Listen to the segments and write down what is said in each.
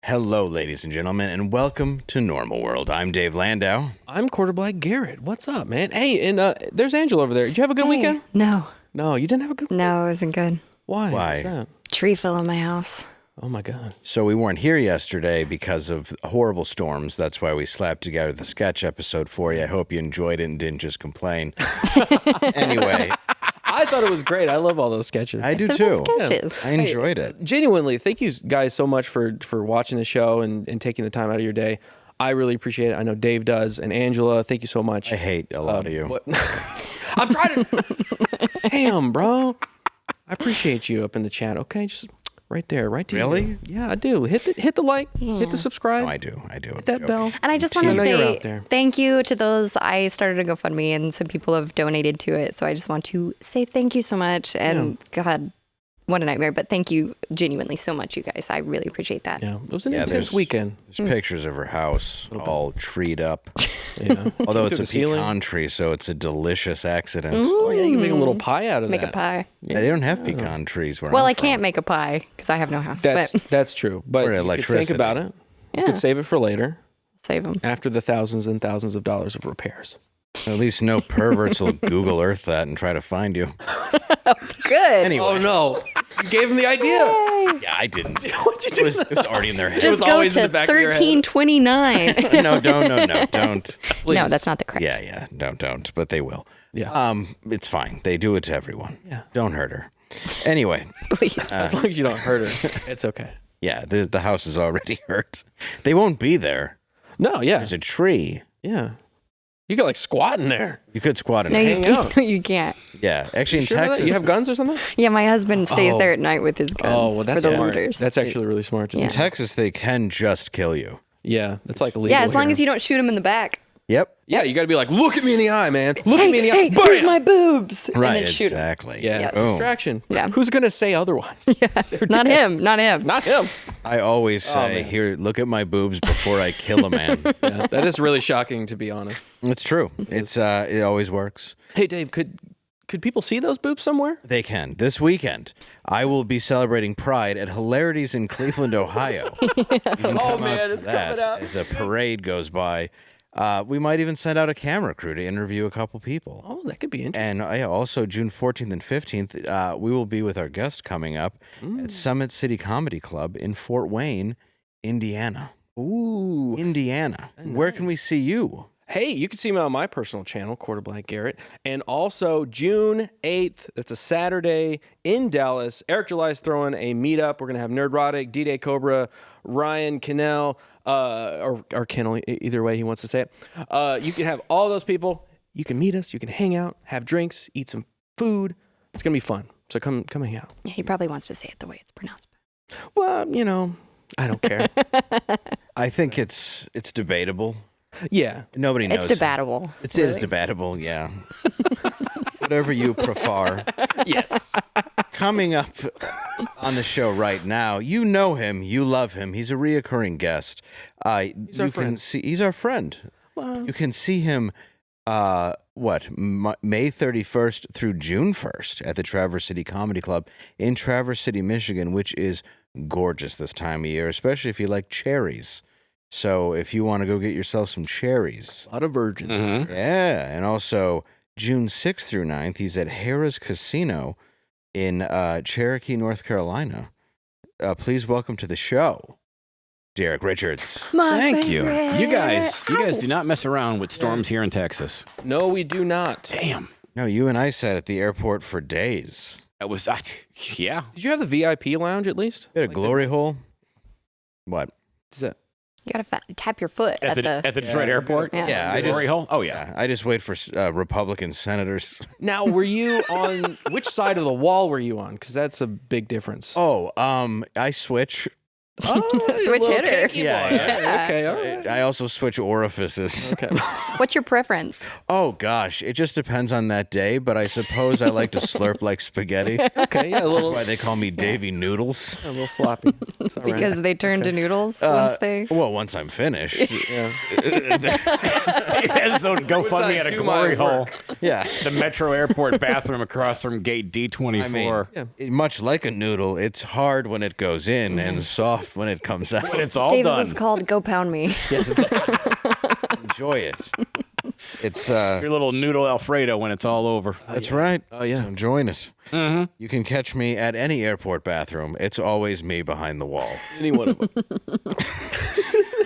Hello, ladies and gentlemen, and welcome to Normal World. I'm Dave Landau. I'm Quarterback Garrett. What's up, man? Hey, and there's Angela over there. Did you have a good weekend? No. No, you didn't have a good weekend? No, it wasn't good. Why? What's that? Tree fell on my house. Oh, my God. So we weren't here yesterday because of horrible storms. That's why we slapped together the sketch episode for you. I hope you enjoyed it and didn't just complain. Anyway. I thought it was great. I love all those sketches. I do too. Sketches. I enjoyed it. Genuinely, thank you guys so much for watching the show and taking the time out of your day. I really appreciate it. I know Dave does. And Angela, thank you so much. I hate a lot of you. I'm trying to... Damn, bro. I appreciate you up in the chat. Okay, just right there, right to Really? you. Yeah, I do. Hit the like, hit the subscribe. No, I do. Hit that bell. And I just want to I know you're say out there. thank you to those. I started a GoFundMe and some people have donated to it. So I just want to say thank you so much. And God, what a nightmare. But thank you genuinely so much, you guys. I really appreciate that. Yeah, it was an intense weekend. There's pictures of her house all treed up. Yeah. Although it's Through a the ceiling. pecan tree, so it's a delicious accident. Oh, yeah, you can make a little pie out of Make that. a pie. Yeah, they don't have pecan trees where Well, I'm I from. can't make a pie because I have no house. That's true. But Or you could think electricity. about it. You Yeah. could save it for later Save them. after the thousands and thousands of dollars of repairs. At least no perverts will Google Earth that and try to find you. Good. Anyway. Oh, no. You gave him the idea. Yeah, I didn't. What'd you do? It was already in their head. Just was go always in to the back of your head. 1329. No, don't. Please. No, that's not the correct. Yeah, don't. But they will. Yeah. It's fine. They do it to everyone. Yeah. Don't hurt her. Anyway, Please. As long as you don't hurt her, it's okay. yeah, the house is already hurt. They won't be there. No, yeah. There's a tree. Yeah. You could like squat in there. You could squat in No, it. hang out. you can't. Yeah, actually, in Sure about that? Texas, You have guns or something? Yeah, my husband stays Oh. there at night with his guns Oh, well, that's for the smart. looters. That's actually really smart. To do. Yeah. in Texas, they can just kill you. Yeah, that's like illegal. Yeah, as long here. as you don't shoot him in the back. Yep. Yeah, you got to be like, look at me in the eye, man. Look at me in the eye. Hey, Bam! here's my boobs. Right. And then shoot him. Exactly. Yeah, Yes. Boom. distraction. Yeah. Who's gonna say otherwise? Not him. Not him. Not him. I always say, man. "Here, look at my boobs before I kill a man." Yeah, that is really shocking, to be honest. It's true. It's it always works. Hey, Dave, could people see those boobs somewhere? They can. This weekend, I will be celebrating Pride at Hilarities in Cleveland, Ohio. You can come out man, to it's that coming out. as a parade goes by. We might even send out a camera crew to interview a couple people. Oh, that could be interesting. And also June 14th and 15th, we will be with our guest coming up at Summit City Comedy Club in Fort Wayne, Indiana. Ooh. Indiana. Where can we see you? Hey, you can see me on my personal channel, Quarterback Garrett. And also June 8th, that's a Saturday in Dallas. Eric July's throwing a meetup. We're going to have Nerdrotic, D-Day Cobra, Ryan Cannell, or Kennel, either way he wants to say it. You can have all those people. You can meet us. You can hang out, have drinks, eat some food. It's going to be fun. So come hang out. Yeah, he probably wants to say it the way it's pronounced. Well, I don't care. I think it's debatable. Yeah. Nobody knows. It's debatable. It is debatable, yeah. Whatever you prefer. Yes. Coming up on the show right now, you know him, you love him. He's a reoccurring guest. He's our friend. He's our friend. Well, You can see him, May 31st through June 1st at the Traverse City Comedy Club in Traverse City, Michigan, which is gorgeous this time of year, especially if you like cherries. So if you want to go get yourself some cherries. a lot of virgins. Yeah, and also June 6th through 9th, he's at Harrah's Casino in Cherokee, North Carolina. Please welcome to the show, Derek Richards. Thank you. You guys do not mess around with storms here in Texas. No, we do not. Damn. No, you and I sat at the airport for days. That was, yeah. Did you have the VIP lounge at least? You had a glory hole? What? Is that? You gotta tap your foot At the Detroit airport? Yeah. Yeah, The glory hole? Oh, yeah. I just wait for Republican senators. Now, were you on which side of the wall were you on? Because that's a big difference. Oh, I switch. Switch hitter. Yeah. Okay, all right. I also switch orifices. Okay. What's your preference? Oh, gosh. It just depends on that day, but I suppose I like to slurp like spaghetti. Okay, yeah, a That's little, why they call me Davy Noodles. a little sloppy. It's all right. Because they turn to noodles once they. Well, once I'm finished. Yeah. He has his own GoFundMe at a do glory my hole. work. Yeah. The Metro Airport bathroom across from gate D24. I mean, much like a noodle, it's hard when it goes in and soft laugh when it comes out. When it's all Davis done. is called Go Pound Me. Yes, enjoy it. It's Your little noodle Alfredo when it's all over. that's right. Oh, yeah. So enjoying it. Mm-hmm. You can catch me at any airport bathroom. It's always me behind the wall. Any one of them.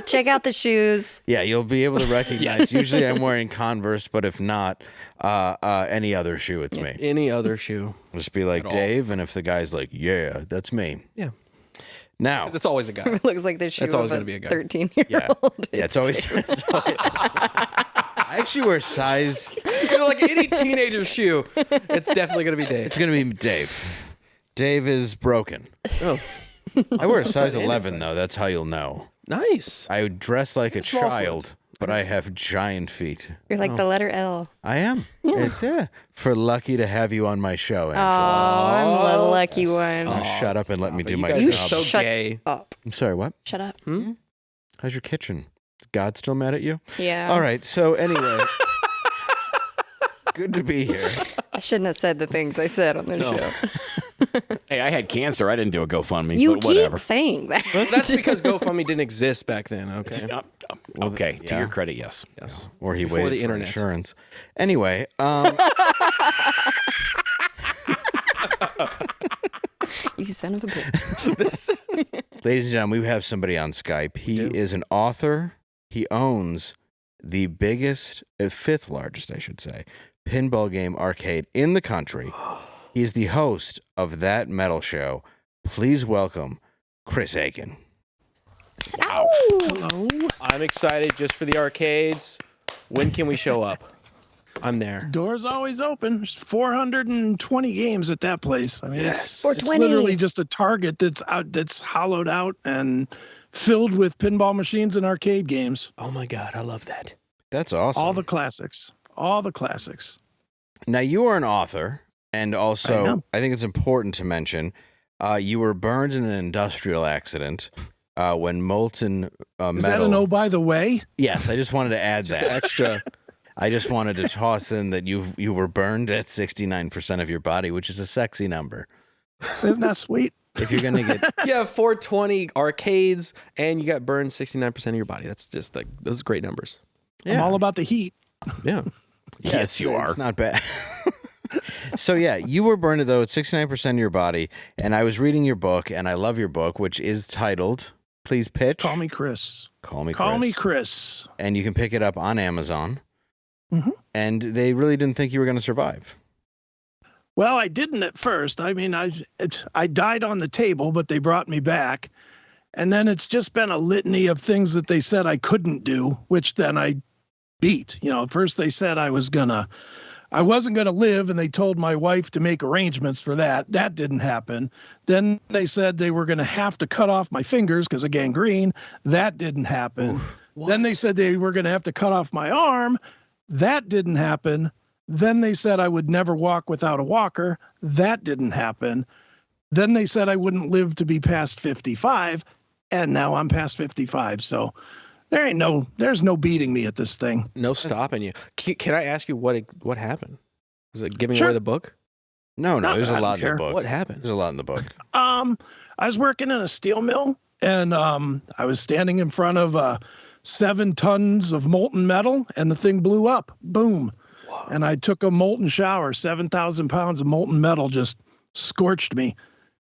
Check out the shoes. Yeah, you'll be able to recognize. Usually I'm wearing Converse, but if not, any other shoe, it's me. Any other shoe. Just be like Dave, and if the guy's like, yeah, that's me. Yeah. Now, It's always a guy. It looks like the shoe That's always of gonna be a guy. 13-year-old. yeah, it's always. I actually wear size. Like any teenager's shoe, it's definitely going to be Dave. It's gonna be Dave. Dave is broken. Oh, I wear a size and 11 though. That's how you'll know. nice. I dress like a Small child, but I have giant feet. You're like the letter L. I am. It's for lucky to have you on my show, Oh, Angela. I'm the lucky one. Now shut up and let me do You my guys job. are so Shut gay. up. I'm sorry. What? Shut up. How's your kitchen? Is God still mad at you? Yeah. All right. So anyway, good to be here. I shouldn't have said the things I said on the show. Hey, I had cancer. I didn't do a GoFundMe, You but keep whatever. saying that. That's because GoFundMe didn't exist back then. Okay. Okay, to yeah. your credit, yes. Yes. Or he Before waited the for internet. insurance. Anyway, You son of a bitch. ladies and gentlemen, we have somebody on Skype. He is an author. He owns the biggest, fifth largest, I should say, pinball game arcade in the country. He's the host of That Metal Show. Please welcome Chris Akin. Hello. I'm excited just for the arcades. When can we show up? I'm there. Doors always open. There's 420 games at that place. I mean, Yes. it's 420. literally just a target that's hollowed out and filled with pinball machines and arcade games. Oh my God, I love that. That's awesome. All the classics. All the classics. Now, you are an author, and I also, am. I think it's important to mention, you were burned in an industrial accident when molten metal... Is that an oh, by the way? Yes, I just wanted to add Just that. extra. I just wanted to toss in that you were burned at 69% of your body, which is a sexy number. Isn't that sweet? If you're going to get... You have 420 arcades and you got burned 69% of your body. That's just like, those are great numbers. I'm all about the heat. Yeah. Yes, you are. It's not bad. So, yeah, you were burned, though, at 69% of your body, and I was reading your book, and I love your book, which is titled, Please Pitch. Call me Chris. Call me Chris. Call me Chris. And you can pick it up on Amazon. Mhm. And they really didn't think you were going to survive. Well, I didn't at first. I mean, I died on the table, but they brought me back. And then it's just been a litany of things that they said I couldn't do, which then I beat. You know, at first they said I wasn't gonna live, and they told my wife to make arrangements for that. That didn't happen. Then they said they were gonna have to cut off my fingers because of gangrene. That didn't happen. Then they said they were gonna have to cut off my arm. That didn't happen. Then they said I would never walk without a walker. That didn't happen. Then they said I wouldn't live to be past 55, and now I'm past 55. So there's no beating me at this thing. No stopping you. Can I ask you what happened? Was it giving Sure. away the book? No, No, there's I a don't lot in care. the book. What happened? There's a lot in the book. I was working in a steel mill, and I was standing in front of 7 tons of molten metal, and the thing blew up. Boom. Wow. And I took a molten shower. 7,000 pounds of molten metal just scorched me.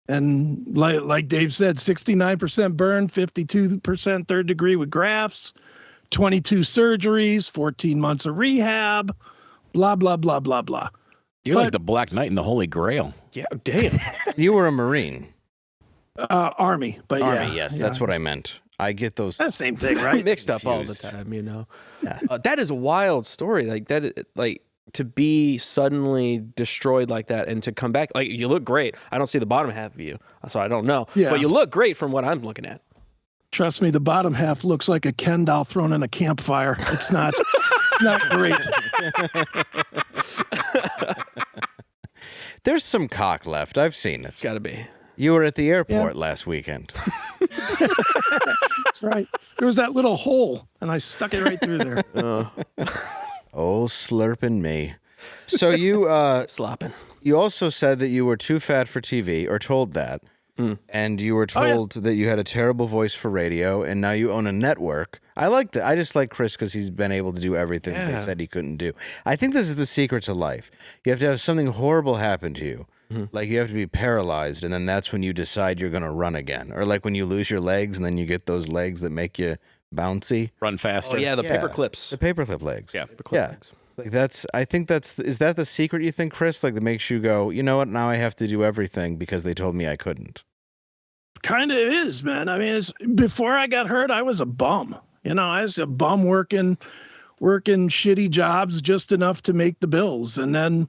And like Dave said, 69% burn, 52% third degree with grafts, 22 surgeries, 14 months of rehab, blah, blah, blah, blah, blah. You're like the Black Knight and the Holy Grail. Yeah, damn. You were a Marine. Army, but Army, yeah. yes. yeah. That's what I meant. I get those. That's the same thing, right? Mixed up all the Confused. time, you know. That is a wild story. Like that, like to be suddenly destroyed like that and to come back. Like you look great. I don't see the bottom half of you, so I don't know. Yeah. But you look great from what I'm looking at. Trust me, the bottom half looks like a Ken doll thrown in a campfire. It's not. It's not great. There's some cock left. I've seen it. Got to be. You were at the airport last weekend. That's right. There was that little hole, and I stuck it right through there. Oh, slurping me. So you Slopping. you also said that you were too fat for TV, or told that. and you were told that you had a terrible voice for radio, and now you own a network. I like that. I just like Chris because he's been able to do everything that they said he couldn't do. I think this is the secret to life. You have to have something horrible happen to you. Like you have to be paralyzed, and then that's when you decide you're going to run again. Or like when you lose your legs, and then you get those legs that make you bouncy. Run faster. Oh, yeah, the paper clips. The paperclip legs. Yeah. Legs. Like is that the secret you think, Chris? Like that makes you go, you know what? Now I have to do everything because they told me I couldn't. Kind of is, man. I mean, before I got hurt, I was a bum. I was a bum working shitty jobs just enough to make the bills. And then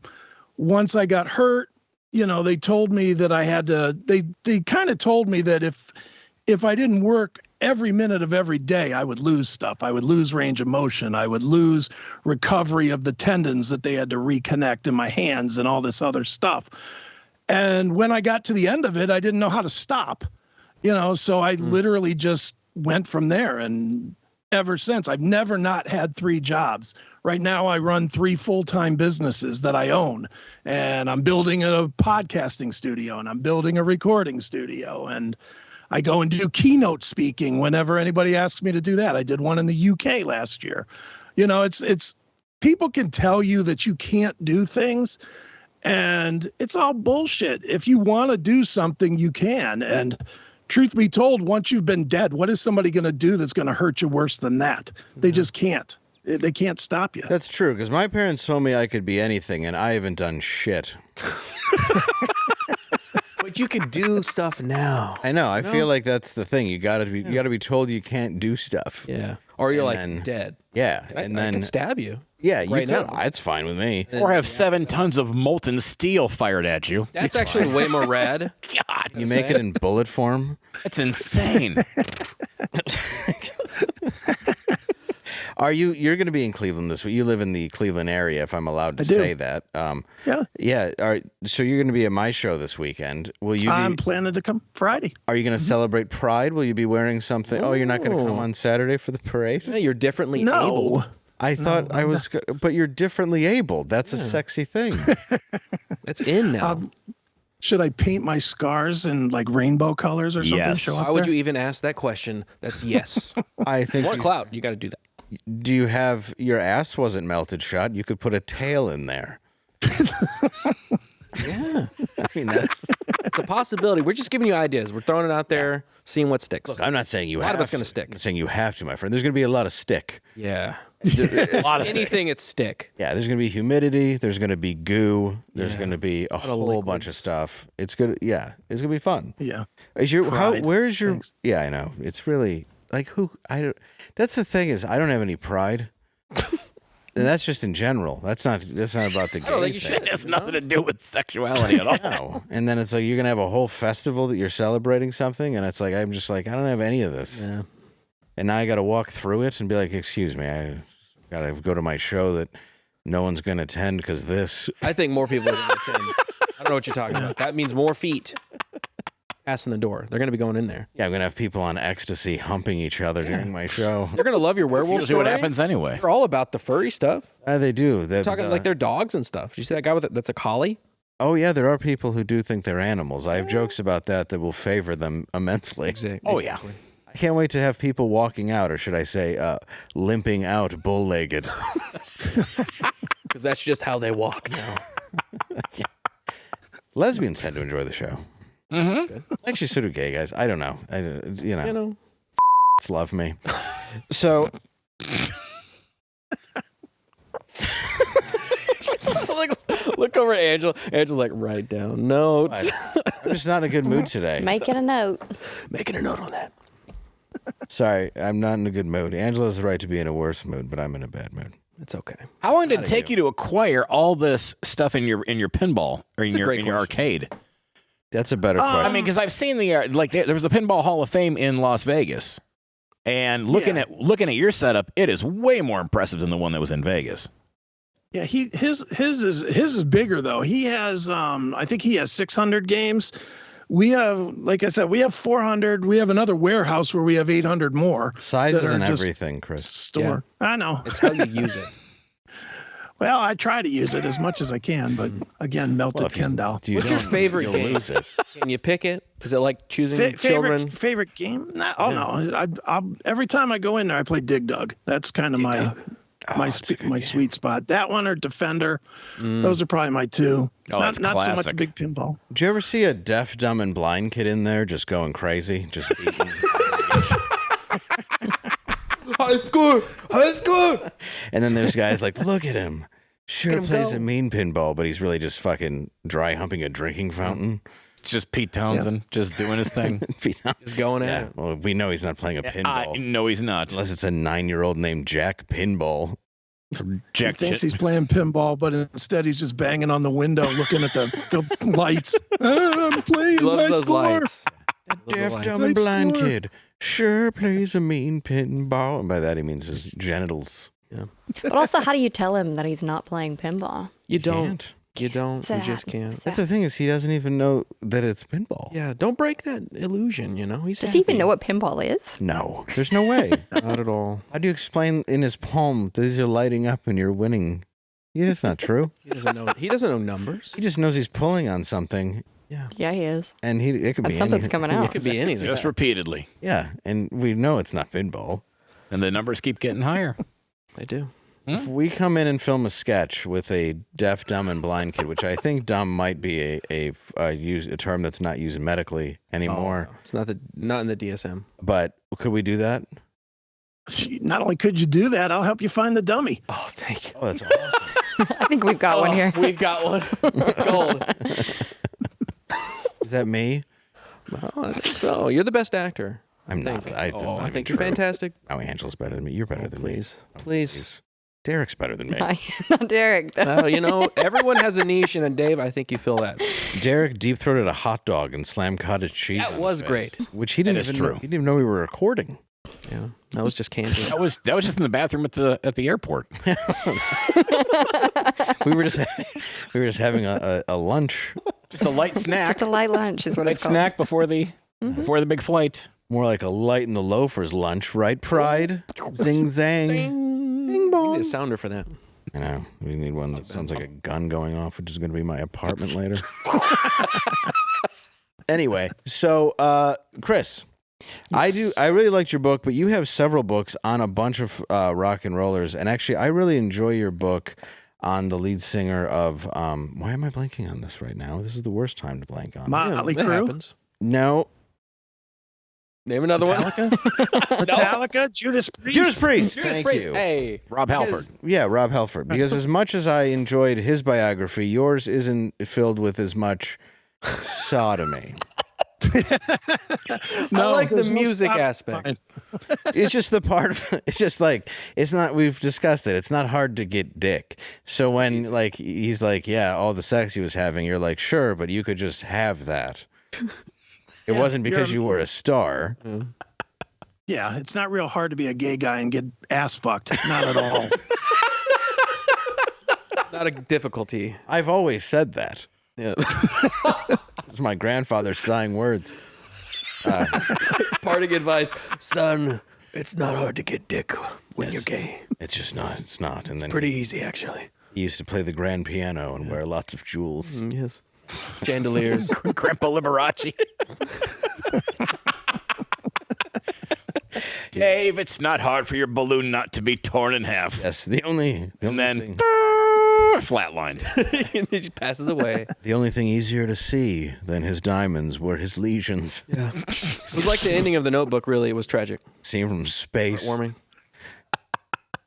once I got hurt, they told me that I had to, they kind of told me that if I didn't work every minute of every day, I would lose stuff. I would lose range of motion. I would lose recovery of the tendons that they had to reconnect in my hands and all this other stuff. And when I got to the end of it, I didn't know how to stop, so I literally just went from there. And ever since, I've never not had 3 jobs. Right now, I run 3 full-time businesses that I own, and I'm building a podcasting studio, and I'm building a recording studio, and I go and do keynote speaking whenever anybody asks me to do that. I did one in the UK last year. It's people can tell you that you can't do things, and it's all bullshit. If you want to do something, you can. And truth be told, once you've been dead, what is somebody going to do that's going to hurt you worse than that? They just can't. They can't stop you. That's true, because my parents told me I could be anything, and I haven't done shit. But you can do stuff now. I know. I feel like that's the thing. You gotta be told you can't do stuff. Yeah. Or you're then, dead. Yeah. I can stab you. Yeah, you right could. now. It's fine with me. Or have 7 tons of molten steel fired at you. That's actually way more rad. God, You make it in bullet form. that's insane. You're going to be in Cleveland this week? You live in the Cleveland area, if I'm allowed to say that. Yeah. Yeah. So you're going to be at my show this weekend. Will you? I'm planning to come Friday. Are you going to celebrate Pride? Will you be wearing something? Oh, you're not going to come on Saturday for the parade? Yeah, you're differently No. able. I thought I was, but you're differently abled. That's a sexy thing. That's in now. Should I paint my scars in like rainbow colors or something? Yes. Show up Why would there? you even ask that question? That's yes. I think. More clout. You got to do that. Do you have your ass wasn't melted shut? You could put a tail in there. Yeah. I mean, that's. It's a possibility. We're just giving you ideas. We're throwing it out there, seeing what sticks. Look, I'm not saying you A lot have of it's to. gonna stick. I'm saying you have to, my friend. There's going to be a lot of stick. Yeah. A lot of Anything, it's stick. Yeah, there's going to be humidity. There's going to be goo. There's going to be a whole liquids. bunch of stuff. It's good. Yeah, it's going to be fun. Yeah. Is your Pride. where is your? Thanks. Yeah, I know. It's really like who I don't. That's the thing is I don't have any pride. And that's just in general. That's not about the gay don't think you thing. should. It has nothing to do with sexuality at all. No. And then it's like you're gonna have a whole festival that you're celebrating something, and it's like I'm just like I don't have any of this. Yeah. And now I got to walk through it and be like, "Excuse me, I got to go to my show that no one's gonna attend because this." I think more people are going to attend. I don't know what you're talking about. That means more feet passing the door. They're going to be going in there. Yeah, I'm gonna have people on ecstasy humping each other during my show. They're going to love your werewolf Usually story. what happens anyway. They're all about the furry stuff. They do. They're talking like they're dogs and stuff. Did you see that guy with it? That's a collie? Oh yeah, there are people who do think they're animals. I have jokes about that will favor them immensely. Exactly. Oh, yeah. I can't wait to have people walking out, or should I say, limping out, bull-legged. Because that's just how they walk now. Lesbians tend to enjoy the show. Mm-hmm. Actually, so do gay guys. I don't know. You know, love me. So. Look over at Angela. Angela's like, write down notes. I'm just not in a good mood today. Making a note. Making a note on that. Sorry, I'm not in a good mood. Angela has the right to be in a worse mood, but I'm in a bad mood. It's okay. How long did it take you to acquire all this stuff in your pinball or in your arcade? That's a better question. I mean, because I've seen there was a Pinball Hall of Fame in Las Vegas, and looking at your setup, it is way more impressive than the one that was in Vegas. Yeah, his is bigger though. He has I think he has 600 games. We have, like I said, we have 400. We have another warehouse where we have 800 more. Size that isn't are just everything, Chris. Store. I know. It's how you use it. Well, I try to use it as much as I can, but again, melted Kendall. What's your favorite game? Lose it. Can you pick it? Is it like choosing children? Favorite game? No. Every time I go in there, I play Dig Dug. That's kind of my sweet spot. That one or Defender. Those are probably my two. Oh, that's not so much classic. big pinball. Did you ever see a deaf, dumb, and blind kid in there just going crazy? Just beating. High score. And then there's guys like, look at him. Sure plays a mean pinball, but he's really just fucking dry humping a drinking fountain. It's just Pete Townsend just doing his thing. Just going at it. Well, we know he's not playing a pinball. No, he's not. Unless it's a 9-year-old named Jack Pinball. Jack He thinks shit. he's playing pinball, but instead he's just banging on the window, looking at the lights. I'm playing. He loves my those score. lights. Deaf, dumb, and blind kid sure plays a mean pinball. And by that he means his genitals. But also, how do you tell him that he's not playing pinball? You don't. Can't. You don't. You Sad. just can't. That's the thing is he doesn't even know that it's pinball. Yeah, don't break that illusion, you know? Does he even know what pinball is? No, there's no way. Not at all. How do you explain in his palm these are lighting up and you're winning? Yeah, that's not true. He doesn't know numbers. He just knows he's pulling on something, Yeah. Yeah, he is. and it could And be something's anything. coming It out. could be anything. Just repeatedly. Yeah, and we know it's not pinball. And the numbers keep getting higher. They do. If we come in and film a sketch with a deaf, dumb, and blind kid, which I think dumb might be a term that's not used medically anymore, It's not in the DSM. but could we do that? Not only could you do that, I'll help you find the dummy. Oh, thank you. Oh, that's awesome. I think we've got one here. We've got one. It's gold. Is that me? Oh, I think so. You're the best actor. I'm not. I think you're fantastic. Oh, Angela's better than me. You're better than me. Please. Please. Derek's better than me. Not Derek. Though. You know, everyone has a niche, and Dave, I think you fill that. Derek deep-throated a hot dog and slammed cottage cheese. That on was his face, great. Which he didn't is even true. know. He didn't even know we were recording. Yeah, that was just candy. That was just in the bathroom at the airport. We were just having a lunch. Just a light snack. Just a light lunch is what light it's called. snack before the big flight. More like a light in the loafers lunch, right, Pride? Zing zang. Ding We bong. need a sounder for that. I know. We need one that sounds like a gun going off, which is going to be my apartment later. Anyway, so Chris, I really liked your book, but you have several books on a bunch of rock and rollers, and actually, I really enjoy your book on the lead singer of. Why am I blanking on this right now? This is the worst time to blank on. Motley That Crue, happens. No, Name another one. Metallica, Judas Priest. Judas Priest. Judas Thank Priest. you. Hey. Rob Halford. Yeah, Rob Halford. Because as much as I enjoyed his biography, yours isn't filled with as much sodomy. I like the there's no music stop aspect. sign. It's just the part of, it's just like, it's not, we've discussed it. It's not hard to get dick. So when like, he's like, yeah, all the sex he was having, you're like, sure, but you could just have that. It wasn't because you were a star. Yeah, it's not real hard to be a gay guy and get ass fucked. Not at all. Not a difficulty. I've always said that. Yeah. It's my grandfather's dying words. It's parting advice. Son, it's not hard to get dick when you're gay. It's just not, it's not. And then Pretty easy, actually. he used to play the grand piano and wear lots of jewels. Yes. Chandeliers. Grandpa Liberace. Dave, it's not hard for your balloon not to be torn in half. Yes, the only And then thing, flatlined. And he just passes away. the only thing easier to see than his diamonds were his lesions. Yeah. It was like the ending of The Notebook, really. It was tragic. Seen from space. Warming.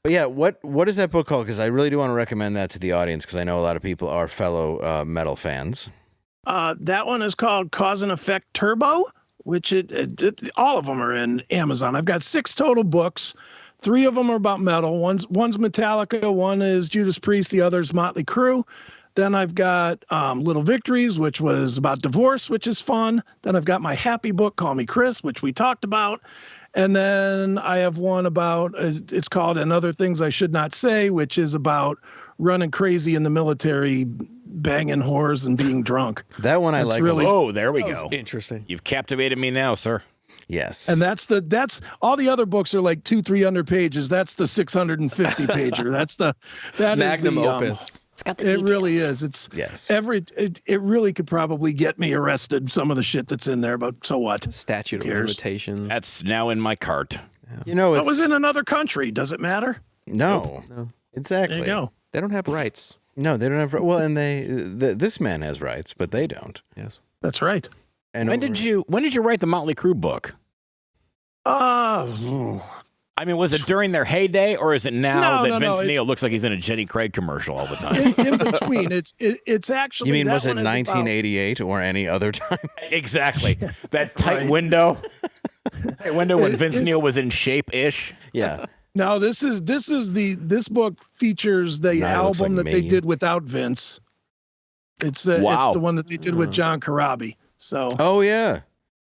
But yeah, what is that book called? Because I really do want to recommend that to the audience because I know a lot of people are fellow metal fans. That one is called Cause and Effect Turbo, which all of them are in Amazon. I've got 6 total books. 3 of them are about metal. One's Metallica, one is Judas Priest, the other's Motley Crue. Then I've got Little Victories, which was about divorce, which is fun. Then I've got my happy book, Call Me Chris, which we talked about. And then I have one about, it's called And Other Things I Should Not Say, which is about running crazy in the military, banging whores and being drunk. That one I That's like. really- a lot. Oh, there we go. Interesting. You've captivated me now, sir. Yes. And that's all the other books are like 200-300 pages. That's the 650 pager. That Magnum is the opus. It's got the It details. really is. It's it really could probably get me arrested, some of the shit that's in there, but so what? Statute of Who cares? limitation. That's now in my cart. You know, It it's was in another country. Does it matter? no, No. exactly. There you go. They don't have rights. No, they don't have. Well, and this man has rights, but they don't. Yes. That's right. And When did you write the Motley Crue book? I mean, was it during their heyday, or is it now that Vince it's Neil looks like he's in a Jenny Craig commercial all the time? in between. It's actually. You mean that was it one is about- 1988 or any other time? Exactly. That tight Right. window. Tight window when Vince It's- Neil was in shape-ish. Yeah. No, this book features the Nah, it looks album like that they me. did without Vince. It's Wow. the one that they did with John Corabi. So Oh yeah.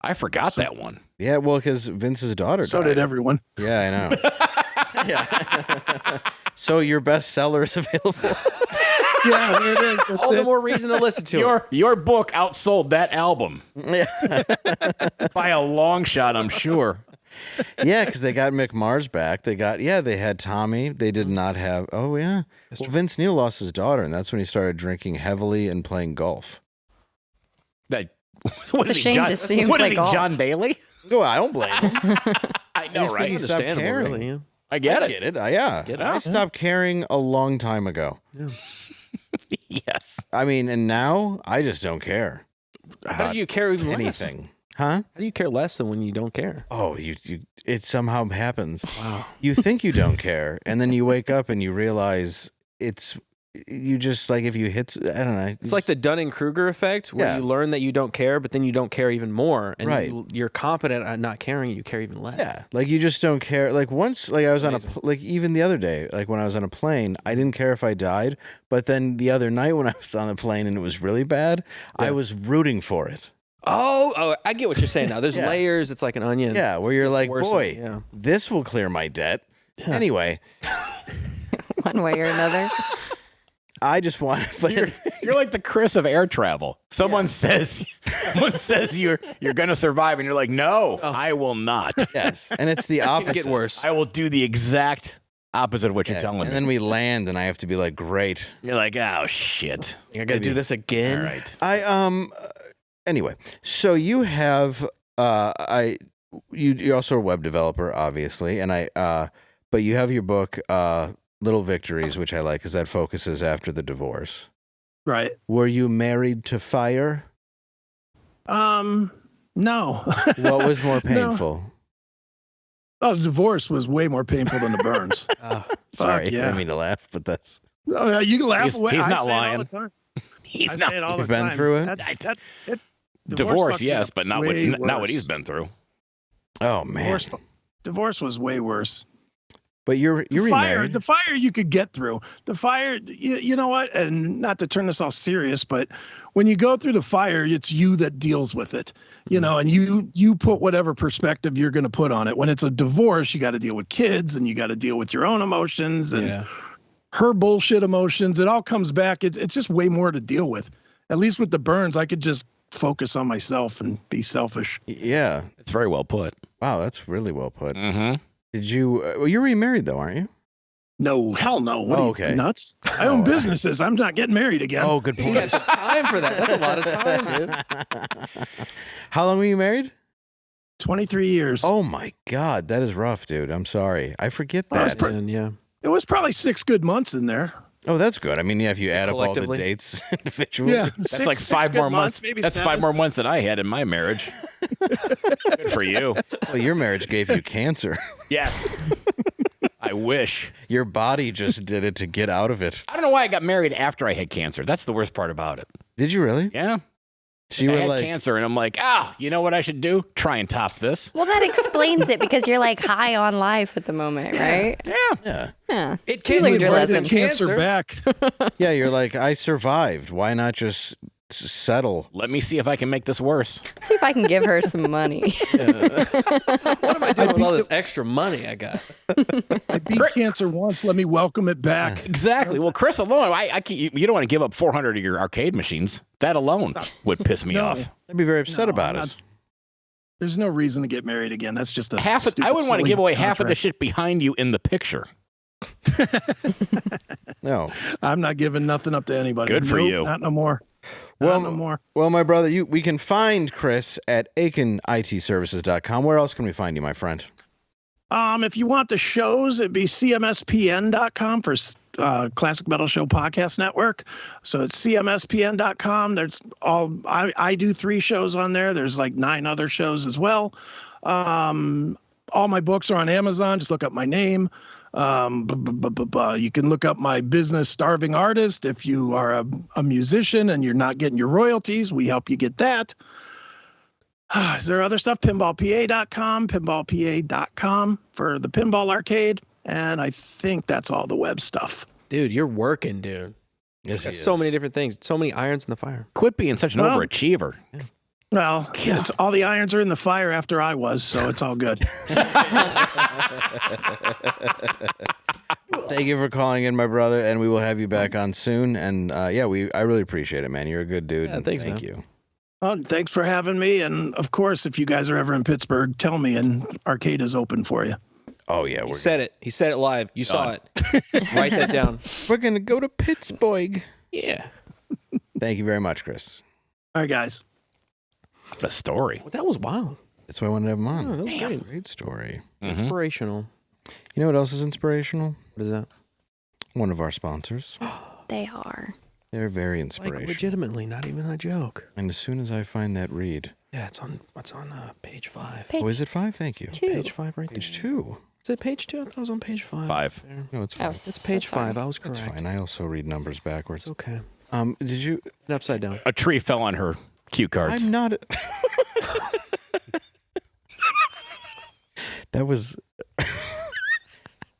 I forgot that one. Yeah. Well, because Vince's daughter so died. did everyone. Yeah, I know. Yeah. So your bestseller is available. Yeah, there it is. That's All the it. more reason to listen to it. Your book outsold that album Yeah. by a long shot, I'm sure. Yeah, because they got McMars back. They had Tommy. They did not have. Oh yeah. Well, Vince Neil lost his daughter, and that's when he started drinking heavily and playing golf. That what It's is a he, shame John? to see him What is play he, golf. John Daly? Oh, I don't blame him. I know, just think right? he's- stopped Understandable, caring. really. Yeah. I get I it. get it. Yeah. Get it I out. stopped caring a long time ago. Yes. I mean, and now I just don't care How do you care even less? anything. Huh? How do you care less than when you don't care? Oh, it somehow happens. Wow. You think you don't care, and then you wake up and you realize you just like if you hit, I don't know. It's like the Dunning-Kruger effect, where Yeah. you learn that you don't care, but then you don't care even more, and Right. you're competent at not caring, and you care even less. Yeah, like you just don't care. Like once, like I was on like even the other day, like when I was on a plane, I didn't care if I died. But then the other night when I was on the plane and it was really bad, I was rooting for it. Oh, I get what you're saying now. There's Yeah. layers. It's like an onion. Yeah, where you're like, worse boy, than- yeah. this will clear my debt. Anyway, One way or another. I just want to. You're like the Chris of air travel. Someone says you're going to survive, and you're like, no, I will not. Yes, and it's the opposite. Get worse. I will do the exact opposite of what you're telling and me. then we land, and I have to be like, great. You're like, oh shit. I got to do this again. All right. Anyway, so you have you're also a web developer, obviously, and but you have your book Little Victories, which I like because that focuses after the divorce. Right. Were you married to fire? No. What was more painful? Oh, the divorce was way more painful than the burns. Sorry, I yeah. didn't mean to laugh, but that's Oh, yeah, you can laugh He's- away. he's I not say it all lying. the time. He's I not. say it all You've the been time. through it? Divorce, fucked me yes, up but not way what worse. he's been through. oh man. Divorce was way worse. But you're remarried. The fire you could get through. The fire, you know what? And not to turn this all serious, but when you go through the fire, it's you that deals with it. You know, and you put whatever perspective you're going to put on it. When it's a divorce, you got to deal with kids, and you got to deal with your own emotions and her bullshit emotions. It all comes back. It's just way more to deal with. At least with the burns, I could just focus on myself and be selfish. Yeah. It's very well put. Wow, that's really well put. Mm-hmm. Did you? Well, you're remarried though, aren't you? No, hell no. What Oh, are you, okay. nuts? I own businesses. I'm not getting married again. Oh, good You got point. time for that. That's a lot of time, dude. How long were you married? 23 years. Oh my God, that is rough, dude. I'm sorry. I forget Oh, it's that. And yeah. It was probably 6 good months in there. Oh, that's good. I mean, yeah, if you add up all the Collectively. dates individually. Yeah, That's like 5 good more months. maybe That's 7. 5 more months than I had in my marriage. Good for you. Well, your marriage gave you cancer. Yes. I wish. Your body just did it to get out of it. I don't know why I got married after I had cancer. That's the worst part about it. Did you really? Yeah. So you I were had like, cancer, and I'm like, you know what I should do? Try and top this. Well, that explains it because you're like high on life at the moment, right? yeah, Yeah. It You can't learned be your worse lesson. than Cancer back. yeah. You're like, I survived. Why not just settle? Let me see if I can make this worse. See if I can give her some money. What am I doing with all this extra money I got? I beat cancer once. Let me welcome it back. Exactly. Well, Chris alone, you don't want to give up 400 of your arcade machines. That alone would piss me No. off. I'd be very upset about I'm it. There's no reason to get married again. That's just a half. I would want to give away half of the shit behind you in the picture. No, I'm not giving nothing up to anybody. Good for you. Not no more. Well, not no more. Well, my brother, we can find Chris at akinitservices.com. Where else can we find you, my friend? If you want the shows, it'd be cmspn.com for Classic Metal Show Podcast Network. So it's cmspn.com. There's I do 3 shows on there. There's like 9 other shows as well. All my books are on Amazon. Just look up my name. You can look up my business, Starving Artist. If you are a musician and you're not getting your royalties, we help you get that. Is there other stuff? Pinballpa.com, pinballpa.com for the pinball arcade. And I think that's all the web stuff. Dude, you're working, dude. Yes, That's so many different things. So many irons in the fire. Quit being such an overachiever. Well, it's, all the irons are in the fire after I was, so it's all good. Thank you for calling in, my brother, and we will have you back on soon. And I really appreciate it, man. You're a good dude. Yeah, thanks, Thank man. you. Well, thanks for having me. And of course, if you guys are ever in Pittsburgh, tell me, and arcade is open for you. Oh, yeah. He said it. He said it live. You saw it. Write that down. We're going to go to Pittsburgh. Yeah. Thank you very much, Chris. All right, guys. What a story. Well, that was wild. That's why I wanted to have him on. Oh, that was great. Great story. Inspirational. You know what else is inspirational? What is that? One of our sponsors. They are. They're very Like inspirational. legitimately, not even a joke. And as soon as I find that read. Yeah, it's on page 5. Oh, is it 5? Thank you. 2. Page 5 right Page there. 2. Is it page 2? I thought it was on page 5. 5. There. No, it's Oh, 5. It's page 5. I was correct. That's fine. I also read numbers backwards. It's okay. Did you? And upside down. A tree fell on her cue cards. I'm not. That was.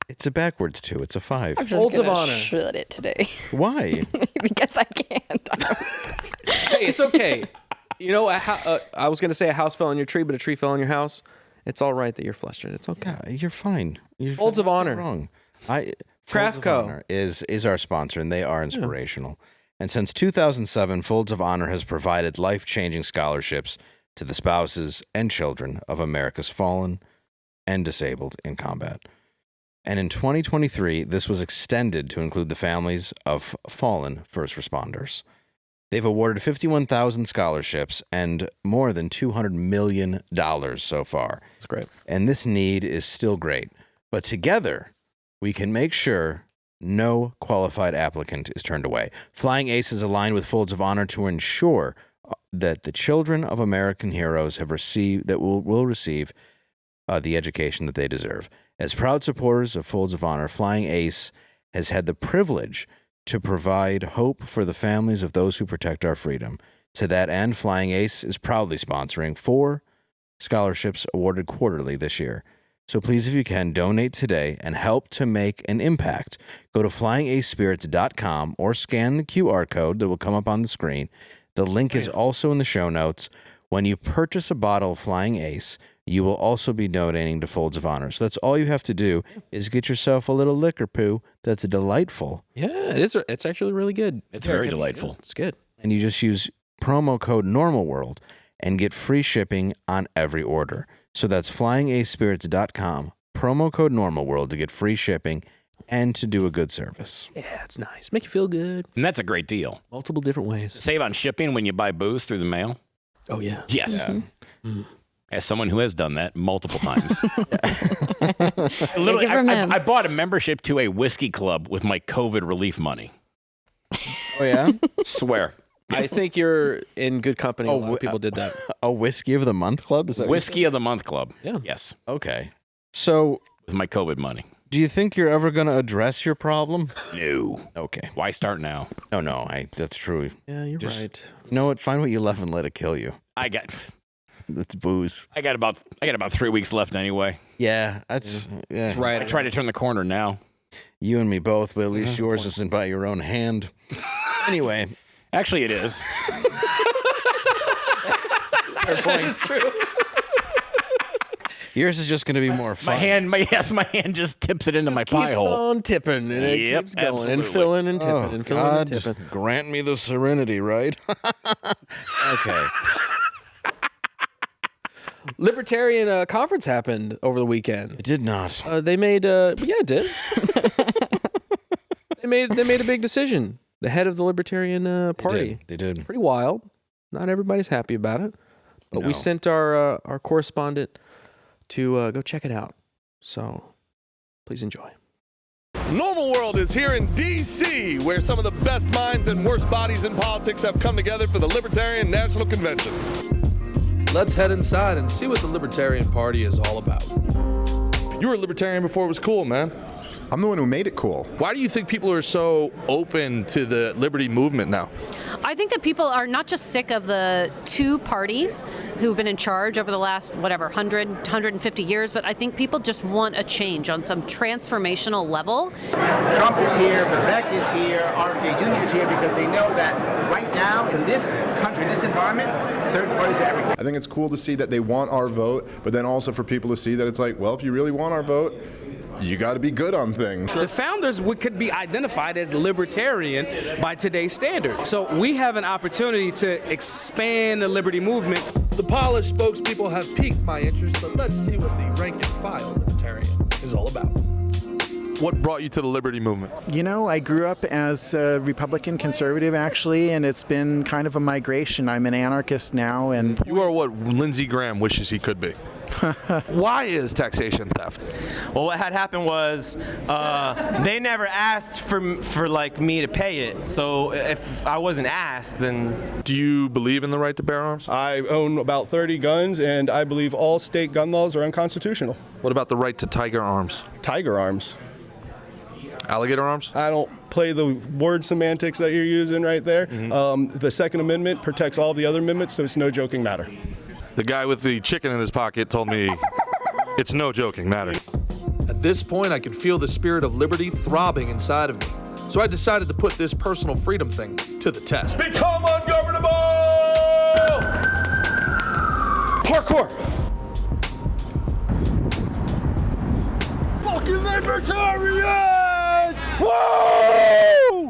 It's a backwards 2. It's a 5. I'm just Folds of gonna honor. shut it today Why? because I can't. Hey, it's okay. You know, I was going to say a house fell on your tree, but a tree fell on your house. It's all right that you're flustered. It's okay. Yeah, you're fine. You're Folds of nothing honor. Wrong. Craft Folds of Co. Honor is our sponsor, and they are inspirational. And since 2007, Folds of Honor has provided life-changing scholarships to the spouses and children of America's fallen and disabled in combat. And in 2023, this was extended to include the families of fallen first responders. They've awarded 51,000 scholarships and more than $200 million so far. It's great. And this need is still great. But together, we can make sure no qualified applicant is turned away. Flying Ace is aligned with Folds of Honor to ensure that the children of American heroes have received will receive the education that they deserve. As proud supporters of Folds of Honor, Flying Ace has had the privilege to provide hope for the families of those who protect our freedom. To that end, Flying Ace is proudly sponsoring 4 scholarships awarded quarterly this year. So please, if you can, donate today and help to make an impact. Go to flyingacespirits.com or scan the QR code that will come up on the screen. The link is also in the show notes. When you purchase a bottle of Flying Ace, you will also be donating to Folds of Honor. So that's all you have to do is get yourself a little liquor poo that's delightful. Yeah, it is. It's actually really good. It's very delightful. It's good. And you just use promo code NORMALWORLD and get free shipping on every order. So that's flyingacespirits.com, promo code NORMALWORLD to get free shipping and to do a good service. Yeah, it's nice. Make you feel good. And that's a great deal. Multiple different ways. Save on shipping when you buy booze through the mail. Oh, yeah. Yes. Mm-hmm. As someone who has done that multiple times. Take it from him. I bought a membership to a whiskey club with my COVID relief money. Oh, yeah? Swear. I think you're in good company. A lot of people did that. A Whiskey of the Month club? Is that Whiskey of the Month club. Yeah. Yes. Okay. So With my COVID money. do you think you're ever going to address your problem? No. Okay. Why start now? No, that's true. Yeah, you're Just- right. You know what? Find what you love and let it kill you. I got Booze. about 3 weeks left anyway. Yeah, that's That's right. I try to turn the corner now. You and me both, but at least yours isn't by your own hand. Anyway, Actually, it is. It's true. yours is just going to be more fun. My hand just tips it into my pie keeps hole. on tipping, and it Yep, keeps going, and absolutely. filling and tipping, Oh, and filling God, and tipping. grant me the serenity, right? Okay. Libertarian conference happened over the weekend. It did not. They made yeah, it did. They made a big decision. The head of the Libertarian Party. They did. Pretty wild. Not everybody's happy about it, but we No. sent our correspondent to go check it out. So please enjoy. Normal World is here in D.C., where some of the best minds and worst bodies in politics have come together for the Libertarian National Convention. Let's head inside and see what the Libertarian Party is all about. You were a Libertarian before it was cool, man. I'm the one who made it cool. Why do you think people are so open to the liberty movement now? I think that people are not just sick of the two parties who've been in charge over the last, 150 years, but I think people just want a change on some transformational level. Trump is here, Vivek is here, RFK Jr. is here because they know that right now in this country, in this environment, third parties are everything. I think it's cool to see that they want our vote, but then also for people to see that it's like, well, if you really want our vote, you got to be good on things. The founders could be identified as libertarian by today's standards. So we have an opportunity to expand the liberty movement. The polished spokespeople have piqued my interest, but let's see what the rank and file libertarian is all about. What brought you to the liberty movement? You know, I grew up as a Republican conservative, actually, and it's been kind of a migration. I'm an anarchist now, and You are what Lindsey Graham wishes he could be. Why is taxation theft? Well, what had happened was they never asked for like me to pay it. So if I wasn't asked, then... Do you believe in the right to bear arms? I own about 30 guns, and I believe all state gun laws are unconstitutional. What about the right to tiger arms? Tiger arms. Alligator arms? I don't play the word semantics that you're using right there. The Second Amendment protects all the other amendments, so it's no joking matter. The guy with the chicken in his pocket told me it's no joking matter. At this point, I could feel the spirit of liberty throbbing inside of me. So I decided to put this personal freedom thing to the test. Become ungovernable! Parkour! Fucking libertarians! Woo!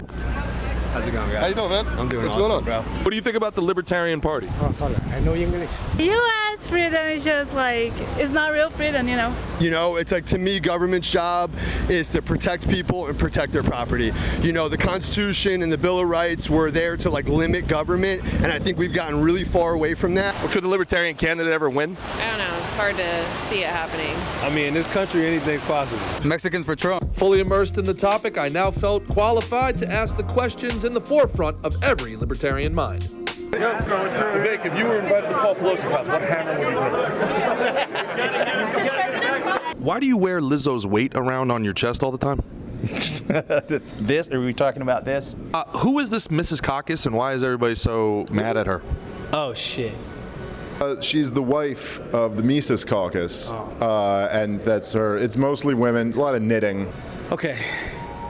How's it going, guys? How you doing, man? I'm doing What's awesome, going on, bro. What do you think about the Libertarian Party? Oh, sorry. I know English. U.S. freedom is just like, it's not real freedom, you know? You know, it's like, to me, government's job is to protect people and protect their property. You know, the Constitution and the Bill of Rights were there to like limit government, and I think we've gotten really far away from that. Well, could the Libertarian candidate ever win? I don't know. It's hard to see it happening. I mean, in this country, anything's possible. Mexicans for Trump. Fully immersed in the topic, I now felt qualified to ask the questions in the forefront of every libertarian mind. Vivek, if you were invited to Paul Pelosi's house, what hammer would you bring? Why do you wear Lizzo's weight around on your chest all the time? This? Are we talking about this? Who is this Mrs. Caucus, and why is everybody so mad at her? Oh, shit. She's the wife of the Mises Caucus, and that's her. It's mostly women. It's a lot of knitting. Okay.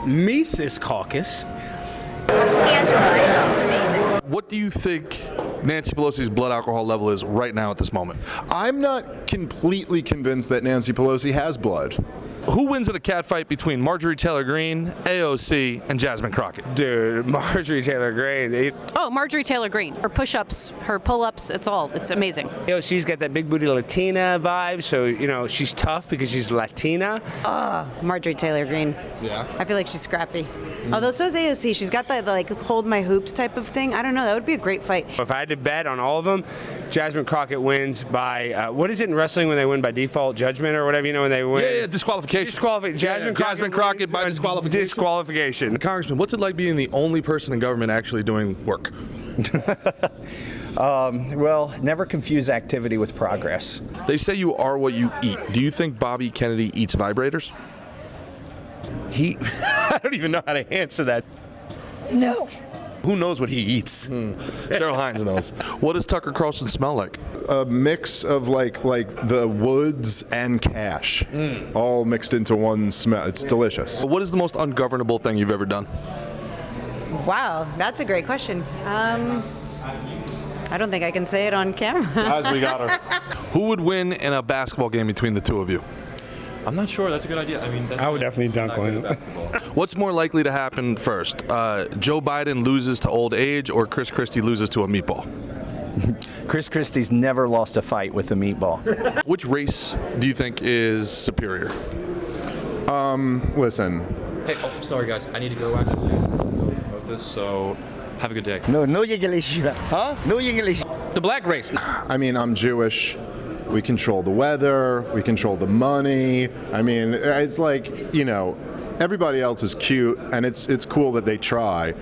Mises Caucus. What do you think Nancy Pelosi's blood alcohol level is right now at this moment? I'm not completely convinced that Nancy Pelosi has blood. Who wins in a catfight between Marjorie Taylor Greene, AOC, and Jasmine Crockett? Dude, Marjorie Taylor Greene. Oh, Marjorie Taylor Greene. Her push-ups, her pull-ups, it's amazing. You know, she's got that big booty Latina vibe, so, you know, she's tough because she's Latina. Marjorie Taylor Greene. Yeah. I feel like she's scrappy. Although so is AOC. She's got that like hold my hoops type of thing. I don't know. That would be a great fight. If I had to bet on all of them, Jasmine Crockett wins by, what is it in wrestling when they win by default judgment or whatever, you know, when they win? Yeah, disqualification. Jasmine Crockett by disqualification. Disqualification. Congressman, what's it like being the only person in government actually doing work? well, never confuse activity with progress. They say you are what you eat. Do you think Bobby Kennedy eats vibrators? I don't even know how to answer that. No. Who knows what he eats? Cheryl Hines knows. What does Tucker Carlson smell like? A mix of like the woods and cash, all mixed into one smell. It's delicious. What is the most ungovernable thing you've ever done? Wow, that's a great question. I don't think I can say it on camera. Guys, we got her. Who would win in a basketball game between the two of you? I'm not sure. That's a good idea. I mean, I would definitely dunk on him. What's more likely to happen first? Joe Biden loses to old age or Chris Christie loses to a meatball? Chris Christie's never lost a fight with a meatball. Which race do you think is superior? Listen. Hey, oh, sorry guys, I need to go actually about this, so have a good day. No English. Huh? No English. The black race. I mean, I'm Jewish. We control the weather. We control the money. I mean, it's like, you know, everybody else is cute, and it's cool that they try.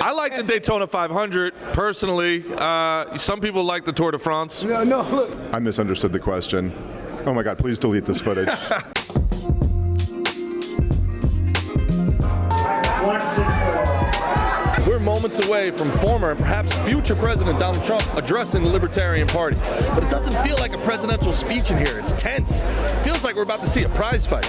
I like the Daytona 500 personally. Some people like the Tour de France. No, look. I misunderstood the question. Oh my God, please delete this footage. We're moments away from former and perhaps future President Donald Trump addressing the Libertarian Party. But it doesn't feel like a presidential speech in here. It's tense. It feels like we're about to see a prize fight.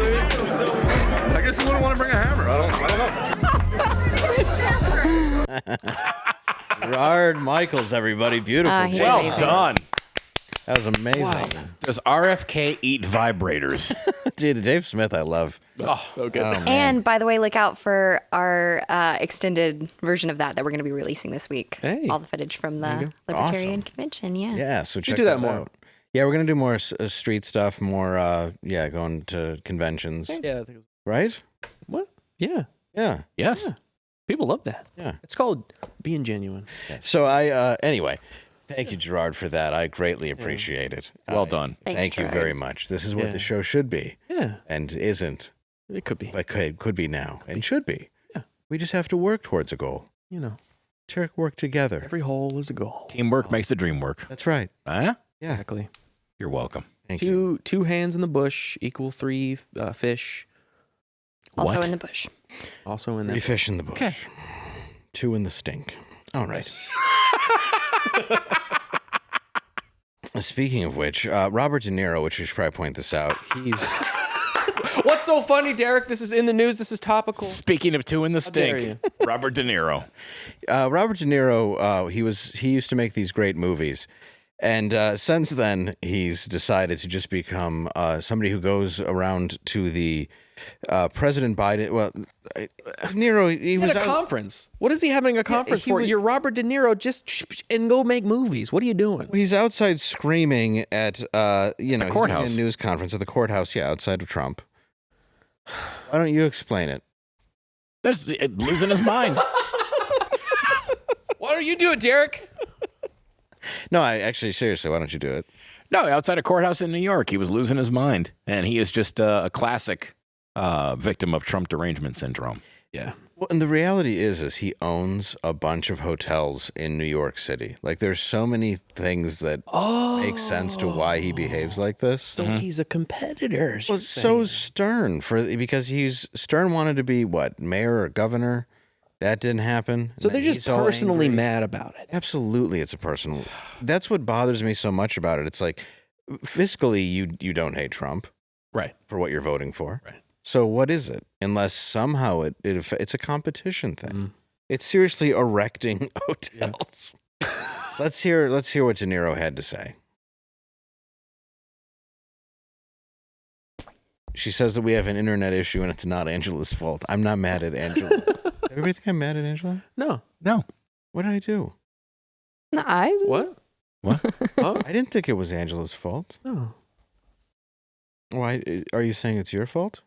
I guess he wouldn't want to bring a hammer. I don't know. Gerard Michaels, everybody. Beautiful. he's Well amazing. done. That was amazing. Does RFK eat vibrators? Dude, Dave Smith, I love. Oh, so good. Oh, man. And by the way, look out for our extended version of that we're going to be releasing this week. Hey. All the footage from the Libertarian Awesome. Convention. Yeah. Yeah, so check do that more. out. Yeah, we're gonna do more street stuff, more going to conventions, Yeah. I think right? what? Yeah. Yeah. Yes. People love that. Yeah. It's called being genuine. So anyway, thank you, Gerard, for that. I greatly appreciate it. Well done. Thank you Gerard. very much. This is what Yeah. the show should be, Yeah. and isn't, It could be. but could be now, and should be. Yeah. We just have to work towards a goal. You know, To work together. every hole is a goal. Teamwork makes the dream work. That's right. Huh? Yeah. Exactly. You're welcome. Thank you. Two hands in the bush equal 3 fish. Also What? in the bush. Also in 3 that. fish in the bush. Okay. 2 in the stink. All right. Speaking of which, Robert De Niro, which we should probably point this out, he's What's so funny, Derek? This is in the news. This is topical. Speaking of 2 in the dare stink, Robert De Niro. Robert De Niro. He used to make these great movies, and since then he's decided to just become somebody who goes around to the President Biden. Well, Niro, he was at a conference. What is he having a conference for? You're Robert De Niro. Just and go make movies. What are you doing? He's outside screaming at he's doing courthouse. a news conference at the courthouse. Yeah, outside of Trump. Why don't you explain it? That's losing his mind. Why don't you do it, Derek? No, seriously, why don't you do it? No, outside a courthouse in New York, he was losing his mind, and he is just a classic victim of Trump derangement syndrome. Yeah. Well, and the reality is he owns a bunch of hotels in New York City. Like, there's so many things that make sense to why he behaves like this. So he's a competitor. Well, so Stern because Stern wanted to be what, mayor or governor. That didn't happen. So And they're then just he's all personally angry. mad about it. Absolutely, it's a personal. That's what bothers me so much about it. It's like fiscally, you don't hate Trump, right, for what you're voting for, right. So what is it? Unless somehow it's a competition thing. It's seriously erecting hotels. Yeah. Let's hear what De Niro had to say. She says that we have an internet issue and it's not Angela's fault. I'm not mad at Angela. Everybody think I'm mad at Angela? No. What did I do? No, What? Huh? I didn't think it was Angela's fault. No. Why are you saying it's your fault?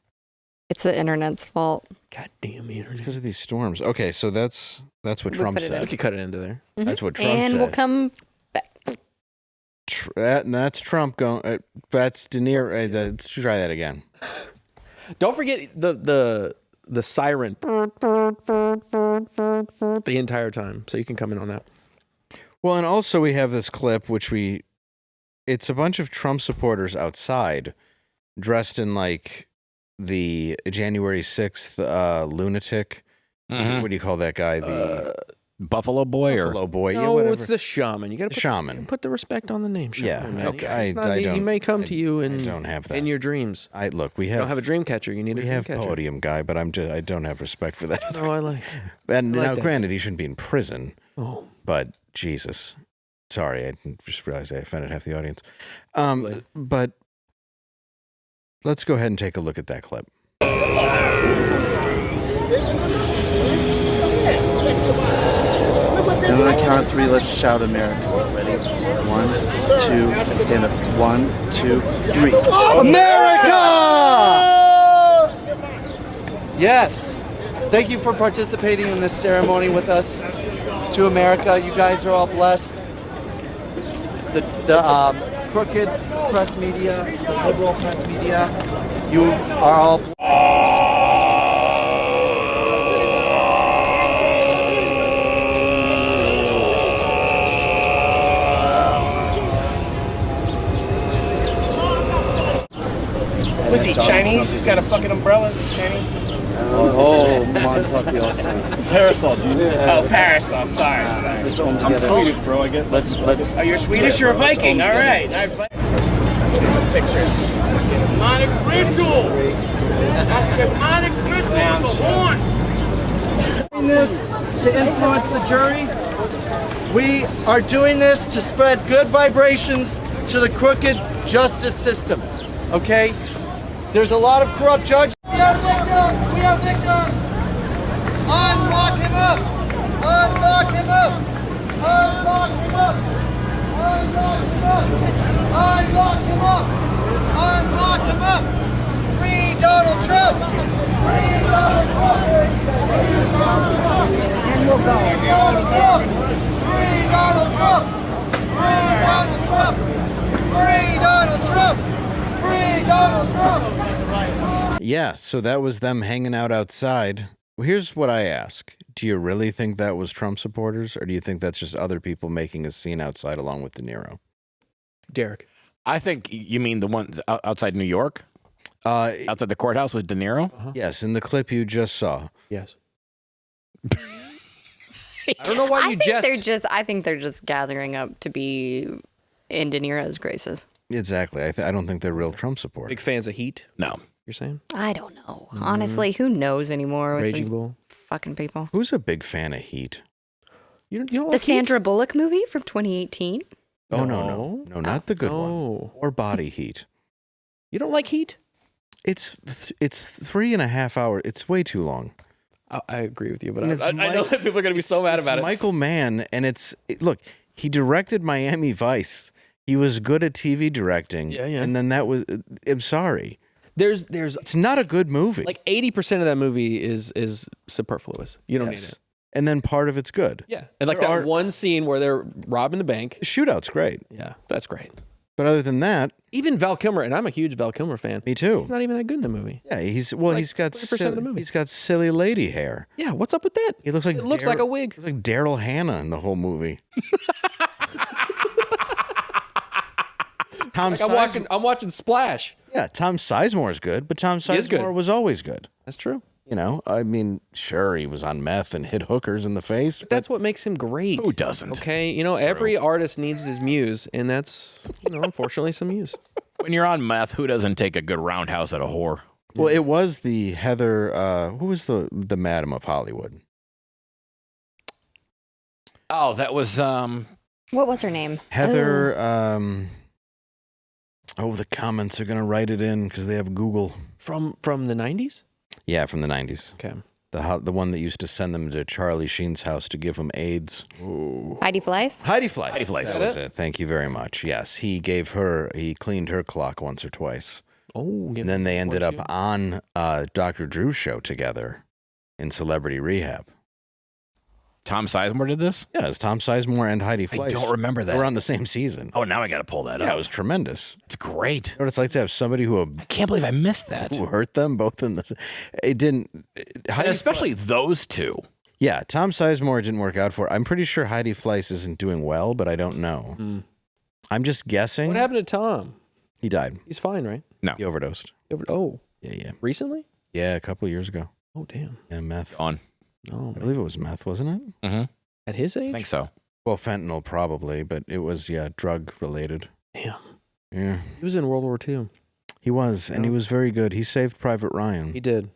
It's the internet's fault. God damn the internet. It's because of these storms. Okay, so that's what Trump put it said. We could cut it into there. That's what Trump and said. we'll come back. And that's Trump going. That's De Niro. Let's try that again. Don't forget the siren the entire time, so you can come in on that. Well, and also we have this clip, it's a bunch of Trump supporters outside, dressed in like the January 6th lunatic. Mhm. What do you call that guy? The Buffalo Boy Buffalo Boy. No, yeah, whatever. it's the shaman. You got to shaman. Put the respect on the name. Shaman, Yeah, man. okay. It's not- I he don't. may come to you in. I don't have that in your dreams. We You have. don't have a dream catcher. You need a We dream have catcher. podium guy, but I don't have respect for that. No, I like. And I like now, that. granted, he shouldn't be in prison. Oh. But Jesus, sorry, I just realized I offended half the audience. But let's go ahead and take a look at that clip. And on the count of 3, let's shout America. Ready? 1, 2, and stand up. 1, 2, 3. America! Yes. Thank you for participating in this ceremony with us. To America, you guys are all blessed. The crooked press media, the liberal press media, you are all. Was he Chinese? He's got a fucking umbrella. Chinese? Oh, mon puppy also. Parasol, Junior. Oh, parasol. Sorry. Let's own together. I'm Swedish, bro. I get. Let's. Oh, you're Swedish. You're a Viking. All right. Pictures. Demonic ritual. Demonic ritual. The horns. Doing this to influence the jury. We are doing this to spread good vibrations to the crooked justice system. Okay? There's a lot of corrupt judges. We are victims! We are victims! Unlock him up! Unlock him up! Unlock him up! Unlock him up! Unlock him up! Unlock him up! Free Donald Trump! Free Donald Trump! Free Donald Trump! Free Donald Trump! Free Donald Trump! Free Donald Trump! Free Donald Trump! Free Donald Trump! Yeah, so that was them hanging out outside. Well, here's what I ask. Do you really think that was Trump supporters, or do you think that's just other people making a scene outside along with De Niro? Derek. I think you mean the one outside New York? Outside the courthouse with De Niro? Yes, in the clip you just saw. Yes. I don't know why you I think they're just gathering up to be in De Niro's graces. Exactly. I don't think they're real Trump supporters. Big fans of Heat? No. You're saying? I don't know. Honestly, who knows anymore with Raging these Bull. fucking people? Who's a big fan of Heat? You don't The like Sandra Bullock movie from 2018? Oh, no, not the good one. Or Body Heat. You don't like Heat? It's 3.5 hours. It's way too long. I agree with you, but And it's I know that people are going to be so mad about it. Michael Mann, and look, he directed Miami Vice. He was good at TV directing. Yeah. And then I'm sorry. There's It's not a good movie. like 80% of that movie is superfluous. You don't need it. And then part of it's good. Yeah. And like that one scene where they're robbing the bank. Shootout's great. Yeah, that's great. But other than that, even Val Kilmer, and I'm a huge Val Kilmer fan. Me too. He's not even that good in the movie. Yeah, he's got 20% of the movie. he's got silly lady hair. Yeah, what's up with that? He looks like It looks like a wig. Looks like Daryl Hannah in the whole movie. Tom Like I'm watching Splash. Yeah, Tom Sizemore is good, but Tom He is good. Sizemore was always good. That's true. You know, I mean, sure, he was on meth and hit hookers in the face. But that's what makes him great. Who doesn't? Okay, you know, every artist needs his muse, and that's, unfortunately some muse. When you're on meth, who doesn't take a good roundhouse at a whore? Well, it was the Heather, who was the Madam of Hollywood? Oh, that was What was her name? Heather, the comments are going to write it in because they have Google. From the 90s? Yeah, from the 90s. Okay. The one that used to send them to Charlie Sheen's house to give him AIDS. Ooh. Heidi Fleiss? Heidi Fleiss. Is That was it. Thank you very much. Yes, he cleaned her clock once or twice. Oh, and then they ended up on Dr. Drew's show together in Celebrity Rehab. Tom Sizemore did this? Yeah, it's Tom Sizemore and Heidi Fleiss. I don't remember that. They were on the same season. Oh, now I got to pull that up. Yeah, it was tremendous. It's great. You know what it's like to have somebody I can't believe I missed that. Who hurt them both in the... It didn't... And especially those two. Yeah, Tom Sizemore didn't work out for it. I'm pretty sure Heidi Fleiss isn't doing well, but I don't know. I'm just guessing. What happened to Tom? He died. He's fine, right? No. He overdosed. Oh. Yeah. Recently? Yeah, a couple of years ago. Oh, damn. Yeah, meth. On. Oh, I believe it was meth, wasn't it? Mm-hmm. At his age? I think so. Well, fentanyl probably, but it was, drug related. Damn. Yeah. He was in World War II. He was, and he was very good. He saved Private Ryan. He did.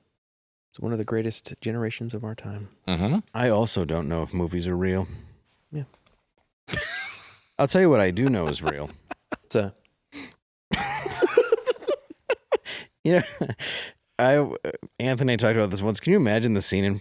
It's one of the greatest generations of our time. Mm-hmm. I also don't know if movies are real. Yeah. I'll tell you what I do know is real. What's that? You know, Anthony talked about this once. Can you imagine the scene in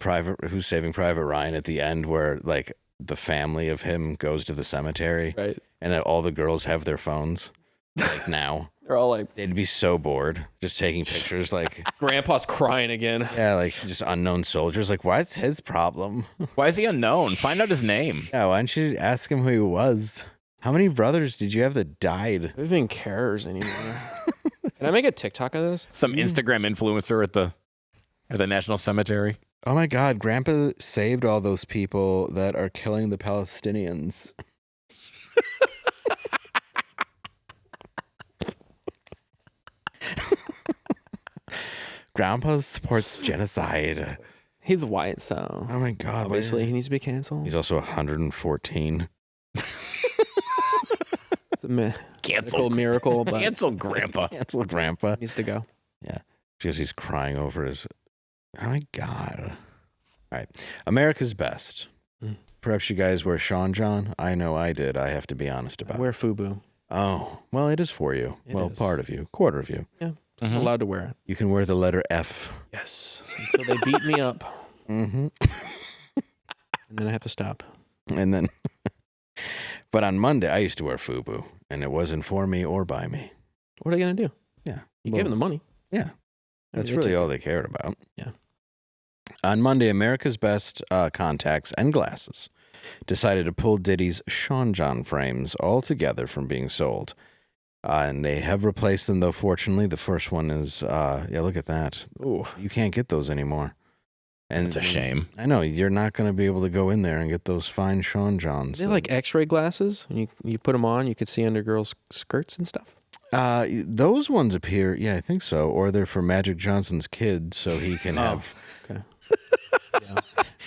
Who's Saving Private Ryan at the end where like the family of him goes to the cemetery, right? And all the girls have their phones. Like now, they're all like, they'd be so bored just taking pictures. Like Grandpa's crying again. Yeah, like just unknown soldiers. Like, what's his problem? Why is he unknown? Find out his name. Yeah, why don't you ask him who he was? How many brothers did you have that died? Who even cares anymore? Can I make a TikTok of this? Some Instagram influencer at the National Cemetery. Oh my God, Grandpa saved all those people that are killing the Palestinians. Grandpa supports genocide. He's white, so oh my God, obviously he needs to be canceled. He's also 114. It's a Cancel miracle, but cancel Grandpa. Cancel Grandpa. Needs to go. Yeah, because he's crying over his. Oh my God! All right, America's Best. Perhaps you guys wear Sean John. I know I did. I have to be honest about. I wear FUBU. Oh well, it is for you. It well, is. part of you, quarter of you. Yeah, I'm allowed to wear it. You can wear the letter F. Yes, until they beat me up. Mm-hmm. And then I have to stop. And then, but on Monday I used to wear FUBU, and it wasn't for me or by me. What are they gonna do? Yeah, you give them the money. Yeah, that's really all they cared about. Yeah. On Monday, America's Best Contacts and Glasses decided to pull Diddy's Sean John frames altogether from being sold. And they have replaced them, though, fortunately. The first one is, yeah, look at that. Ooh. You can't get those anymore. And it's a shame. I know. You're not going to be able to go in there and get those fine Sean Johns. They're like X-ray glasses. And you put them on, you can see under girls' skirts and stuff. Those ones appear, yeah, I think so. Or they're for Magic Johnson's kid, so he can have... Okay.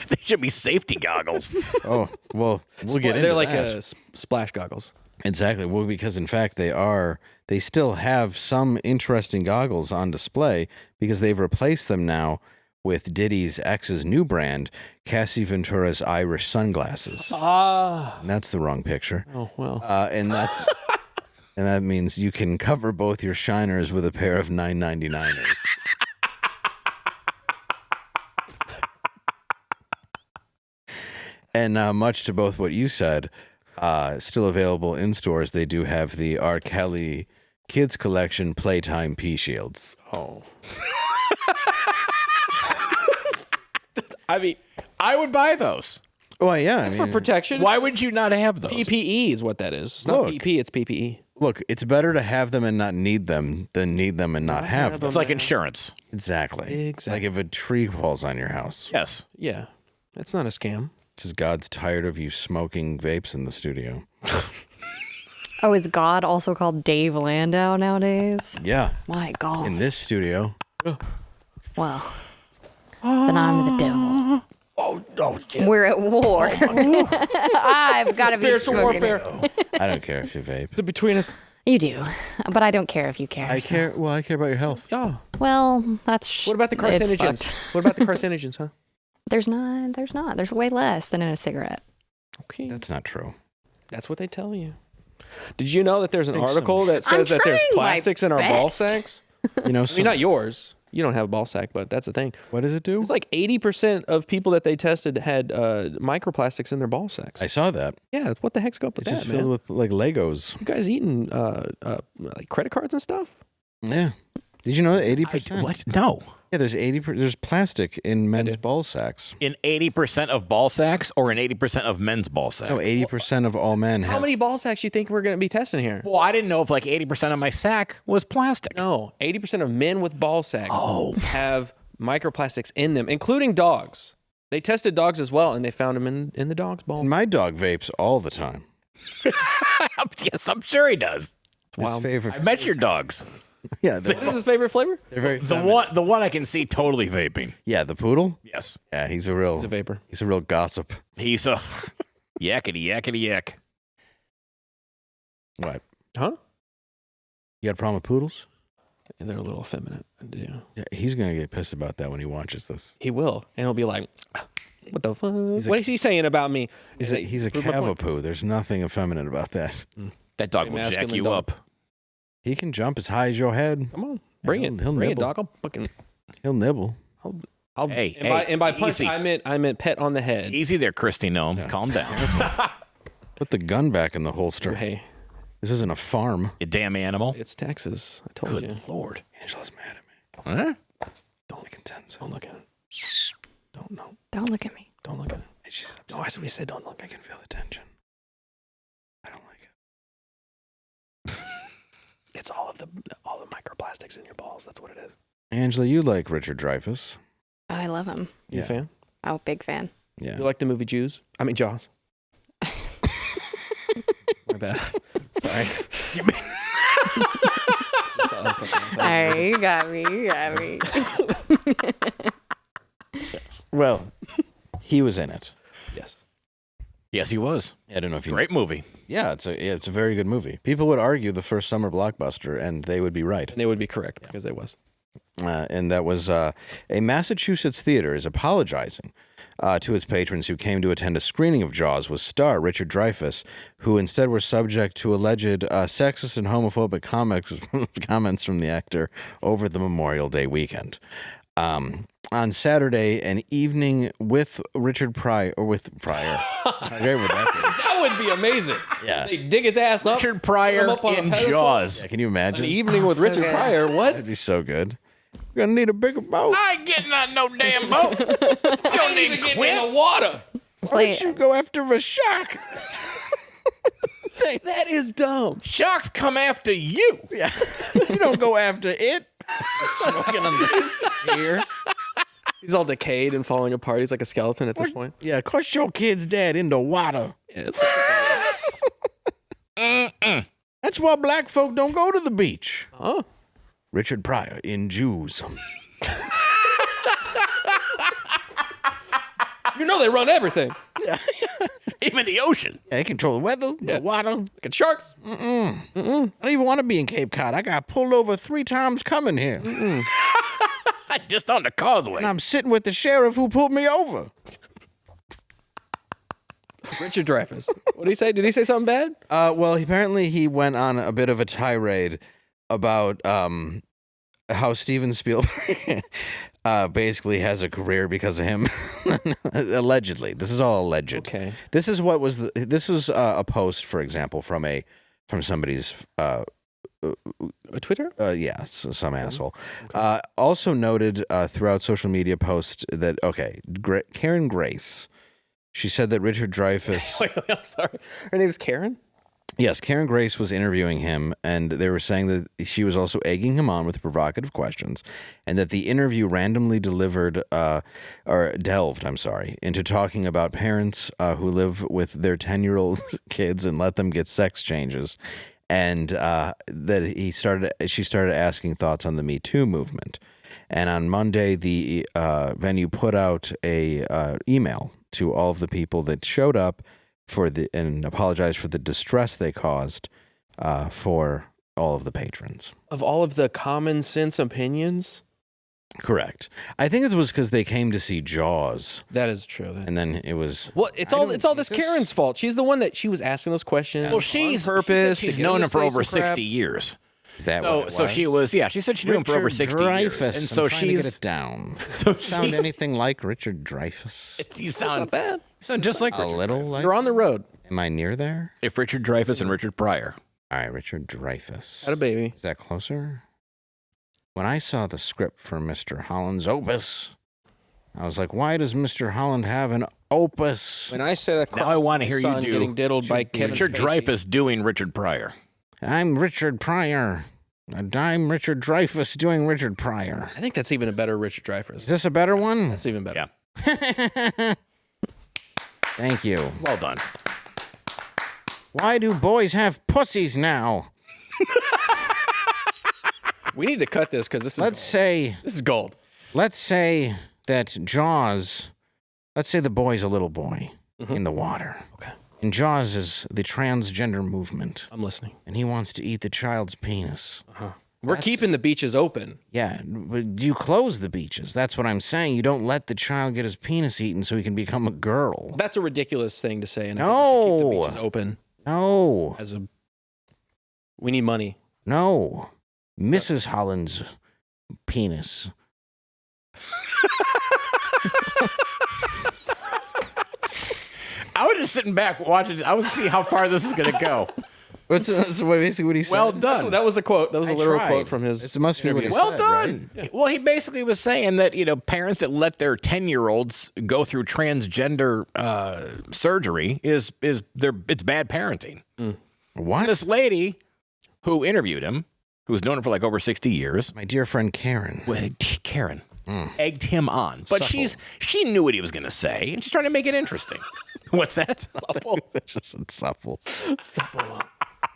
They should be safety goggles. Oh, well, we'll get into They're like that. splash goggles. Exactly. Well, because in fact they still have some interesting goggles on display because they've replaced them now with Diddy's ex's new brand, Cassie Ventura's Irish sunglasses. Ah. And that's the wrong picture. Oh, well. And that's and that means you can cover both your shiners with a pair of $9.99ers. And much to both what you said, still available in stores, they do have the R. Kelly Kids Collection Playtime Pea Shields. Oh. I mean, I would buy those. Well, yeah. It's for protection. Why would you not have those? PPE is what that is. It's not PP, it's PPE. Look, it's better to have them and not need them than need them and not have them. It's like insurance. Exactly. Like if a tree falls on your house. Yes. Yeah. It's not a scam. Because God's tired of you smoking vapes in the studio. Oh, is God also called Dave Landau nowadays? Yeah. My God. In this studio. Well, then I'm the devil. Oh, We're at war. I've got to be spiritual smoking warfare. it. I don't care if you vape. Is it between us? You do, but I don't care if you care. I care. Well, I care about your health. Yeah. Well, that's. What about the it's carcinogens? fucked. What about the carcinogens, huh? There's not. There's way less than in a cigarette. Okay. That's not true. That's what they tell you. Did you know that there's an Think so. article that says that there's trying my plastics in our ball best. sacks? You know, I mean, not yours. You don't have a ball sack, but that's the thing. What does it do? It's like 80% of people that they tested had microplastics in their ball sacks. I saw that. Yeah, what the heck's up with It's that, just man? filled with like Legos. You guys eating like credit cards and stuff? Yeah. Did you know that 80%? What? No. Yeah, there's 80%. There's plastic in men's ball sacks. In 80% of ball sacks or in 80% of men's ball sacks? No, 80% of all men How have. many ball sacks you think we're going to be testing here? Well, I didn't know if like 80% of my sack was plastic. No, 80% of men with ball sacks have microplastics in them, including dogs. They tested dogs as well, and they found them in the dog's balls. My dog vapes all the time. Yes, I'm sure he does. His favorite. I met your dogs. Yeah, What is his favorite flavor? they're very. The one I can see totally vaping. Yeah, the poodle. Yes. Yeah, he's a real. He's a vapor. He's a real gossip. He's a yakety yak. What? Huh? You got a problem with poodles? And they're a little effeminate. Yeah. Yeah, he's gonna get pissed about that when he watches this. He will. And he'll be like, what the fuck? He's a- What is he saying about me? He's a Prove my point. cavapoo. There's nothing effeminate about that. That dog will jack masculine you dog. up. He can jump as high as your head. Come on. Bring He'll it, bring it, nibble. dog. I'll fucking. He'll nibble. Hey, and by punch, easy. I meant pet on the head. Easy there, Christy Gnome. Yeah. Calm down. Put the gun back in the holster. Hey, this isn't a farm. You damn animal. It's Texas. I told you. Lord. Angela's mad at me. Huh? Don't look at it. Don't know. Don't look at me. Don't look at it. No, I said don't look. I can feel the tension. I don't like it. It's all the microplastics in your balls. That's what it is. Angela, you like Richard Dreyfuss. I love him. You a fan? Oh, big fan. Yeah. You like the movie Jaws? My bad. Sorry. All right, you got me. Yes. Well, he was in it. Yes. Yes, he was. I don't know if you Great movie. Yeah, it's a very good movie. People would argue the first summer blockbuster, and they would be right. And they would be correct because it was. And that was a Massachusetts theater is apologizing to its patrons who came to attend a screening of Jaws with star Richard Dreyfuss, who instead were subject to alleged sexist and homophobic comments from the actor over the Memorial Day weekend. On Saturday, an evening with Richard Pryor, or with Pryor. How great would that be? That would be amazing. Yeah. They dig his ass up. Richard Pryor put him up on a in pedestal. Jaws. Yeah, can you imagine? An evening with so Richard good. Pryor. What? That'd be so good. We're going to need a bigger boat. I ain't getting on no damn boat. I ain't even getting in the water. Why don't you go after a shark? That is dumb. Sharks come after you. Yeah. You don't go after it. Smoking on the spear. He's all decayed and falling apart. He's like a skeleton at this point. Yeah, crush your kid's dad in the water. Yeah, That's why black folk don't go to the beach. Oh. Richard Pryor in Jews. You know they run everything. Even the ocean. Yeah, they control the weather, the water. Like at sharks. I don't even want to be in Cape Cod. I got pulled over 3 times coming here. Just on the causeway. And I'm sitting with the sheriff who pulled me over. Richard Dreyfuss. What did he say? Did he say something bad? Well, apparently he went on a bit of a tirade about how Steven Spielberg basically has a career because of him. Allegedly. This is all alleged. Okay. This is what was this was a post, for example, from somebody's a Twitter? Yeah, so some asshole. Okay. Also noted throughout social media posts that Karen Grace. She said that Richard Dreyfuss. Wait, I'm sorry. Her name is Karen? Yes, Karen Grace was interviewing him, and they were saying that she was also egging him on with provocative questions, and that the interview randomly delved into talking about parents who live with their 10-year-old kids and let them get sex changes, and that she started asking thoughts on the Me Too movement. And on Monday, the venue put out a email to all of the people that showed up and apologized for the distress they caused for all of the patrons. Of all of the common sense opinions? Correct. I think it was because they came to see Jaws. That is true. And then it was... Well, it's all this Karen's fault. She's the one that she was asking those questions. Well, she's known him for over 60 years. Is that what it was? So she was, yeah, she said she knew him for over 60 years. And so I'm trying to she's... get it down. So sound anything like Richard Dreyfuss? You sound not bad. You sound just like a Richard. Little like... You're on the road. Am I near there? If Richard Dreyfuss and Richard Pryor. All right, Richard Dreyfuss. Had a baby. Is that closer? When I saw the script for Mr. Holland's opus, I was like, why does Mr. Holland have an opus? When I said now I want to hear you do getting diddled by Kevin Richard Spacey. Dreyfuss doing Richard Pryor. I'm Richard Pryor. And I'm Richard Dreyfuss doing Richard Pryor. I think that's even a better Richard Dreyfuss. Is this a better one? That's even better. Yeah. Thank you. Well done. Why do boys have pussies now? We need to cut this because this is this is gold. Let's say that Jaws, let's say the boy's a little boy in the water. Okay. And Jaws is the transgender movement. I'm listening. And he wants to eat the child's penis. Uh-huh. We're keeping the beaches open. Yeah, but you close the beaches. That's what I'm saying. You don't let the child get his penis eaten so he can become a girl. That's a ridiculous thing to say. And No. I think we should keep the beaches open. No. We need money. No. Mrs. Holland's penis. I was just sitting back watching. I was see how far this is going to go. That's basically what he said. Well done. That was a quote. That was a literal quote from his. It must be what he well said, done. right? Well, he basically was saying that parents that let their 10-year-olds go through transgender surgery it's bad parenting. What? This lady who interviewed him, who's known him for like over 60 years, my dear friend Karen. Karen egged him on, but she knew what he was going to say, and she's trying to make it interesting. What's that? Supple. That's just supple.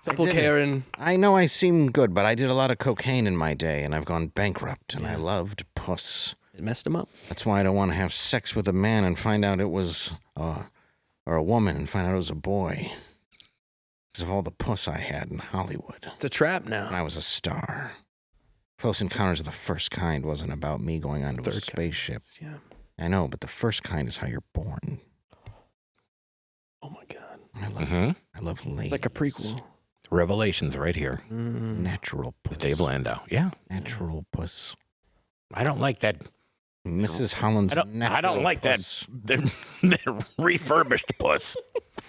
Supple Karen. I know I seem good, but I did a lot of cocaine in my day, and I've gone bankrupt, and I loved puss. It messed him up. That's why I don't want to have sex with a man and find out it was, or a woman and find out it was a boy. Because of all the puss I had in Hollywood. It's a trap now. And I was a star. Close Encounters of the First Kind wasn't about me going onto a spaceship. Yeah. I know, but the first kind is how you're born. Oh my God. I love ladies. Like a prequel. Revelations right here. Natural puss. With Dave Landau. Yeah. Natural puss. I don't like that. Mrs. Holland's I don't like puss. that refurbished puss.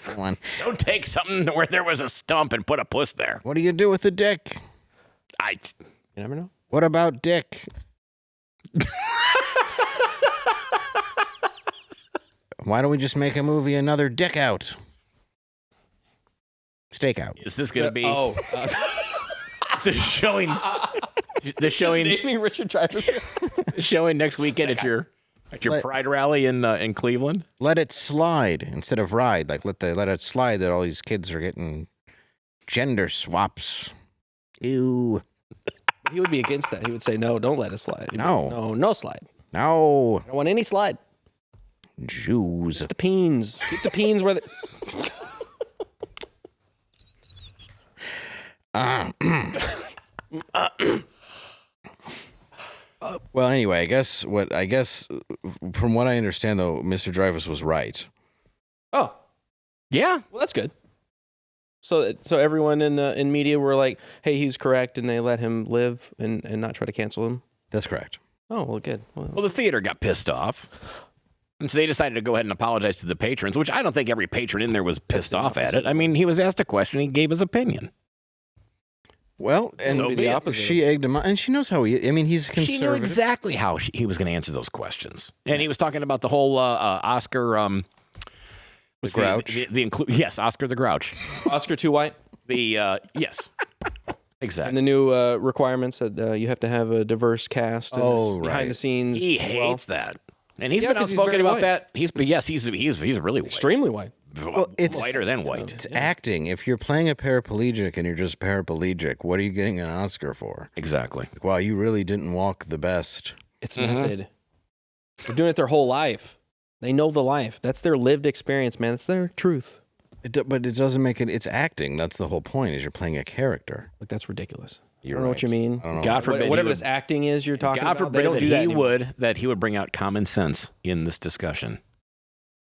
Don't take something where there was a stump and put a puss there. What do you do with the dick? You never know. What about dick? Why don't we just make a movie Another Dick Out? Stakeout. Is this going to be? Is this showing? The showing. Naming Richard Dreyfuss. Showing next weekend at your Pride rally in Cleveland. Let it slide instead of ride. Like let it slide that all these kids are getting gender swaps. Ew. He would be against that. He would say, no, don't let it slide. No slide. No. I don't want any slide. Jews. Just the peens. Keep the peens where Well, anyway, I guess from what I understand, though, Mr. Dreyfuss was right. Oh. Yeah. Well, that's good. So everyone in media were like, hey, he's correct, and they let him live and not try to cancel him? That's correct. Oh, well, good. Well, the theater got pissed off. And so they decided to go ahead and apologize to the patrons, which I don't think every patron in there was pissed off at it. I mean, he was asked a question, he gave his opinion. Well, and she egged him on, and she knows how he's conservative. She knew exactly how he was going to answer those questions. And he was talking about the whole Oscar... was Grouch? Yes, Oscar the Grouch. Oscar too white? Yes. Exactly. And the new requirements that you have to have a diverse cast behind the scenes. He hates that. And he's been outspoken about that. He's really white. Extremely white. Well, it's whiter than white. It's acting. If you're playing a paraplegic and you're just paraplegic, what are you getting an Oscar for? Exactly. Like, wow, you really didn't walk the best. It's method. They're doing it their whole life. They know the life. That's their lived experience, man. It's their truth. But it doesn't make it. It's acting. That's the whole point. Is you're playing a character. Like that's ridiculous. I don't know what you mean. God forbid whatever this acting is you're talking about. God forbid that he would bring out common sense in this discussion.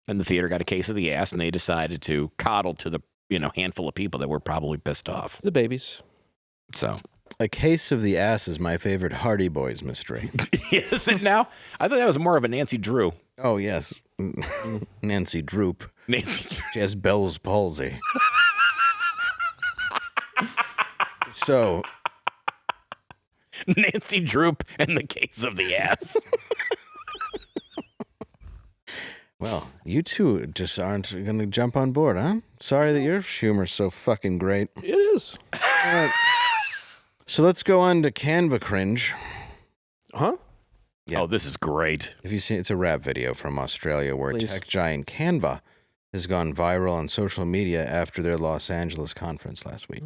And the theater got a case of the ass, and they decided to coddle to the handful of people that were probably pissed off. The babies. So a case of the ass is my favorite Hardy Boys mystery. Is it now? I thought that was more of a Nancy Drew. Oh yes, Nancy Droop. She has Bell's palsy. So Nancy Droop and the case of the ass. Well, you two just aren't going to jump on board, huh? Sorry that your humor's so fucking great. It is. All right. So let's go on to Canva cringe. Huh? Yeah. Oh, this is great. If you see, it's a rap video from Australia where tech giant Canva has gone viral on social media after their Los Angeles conference last week.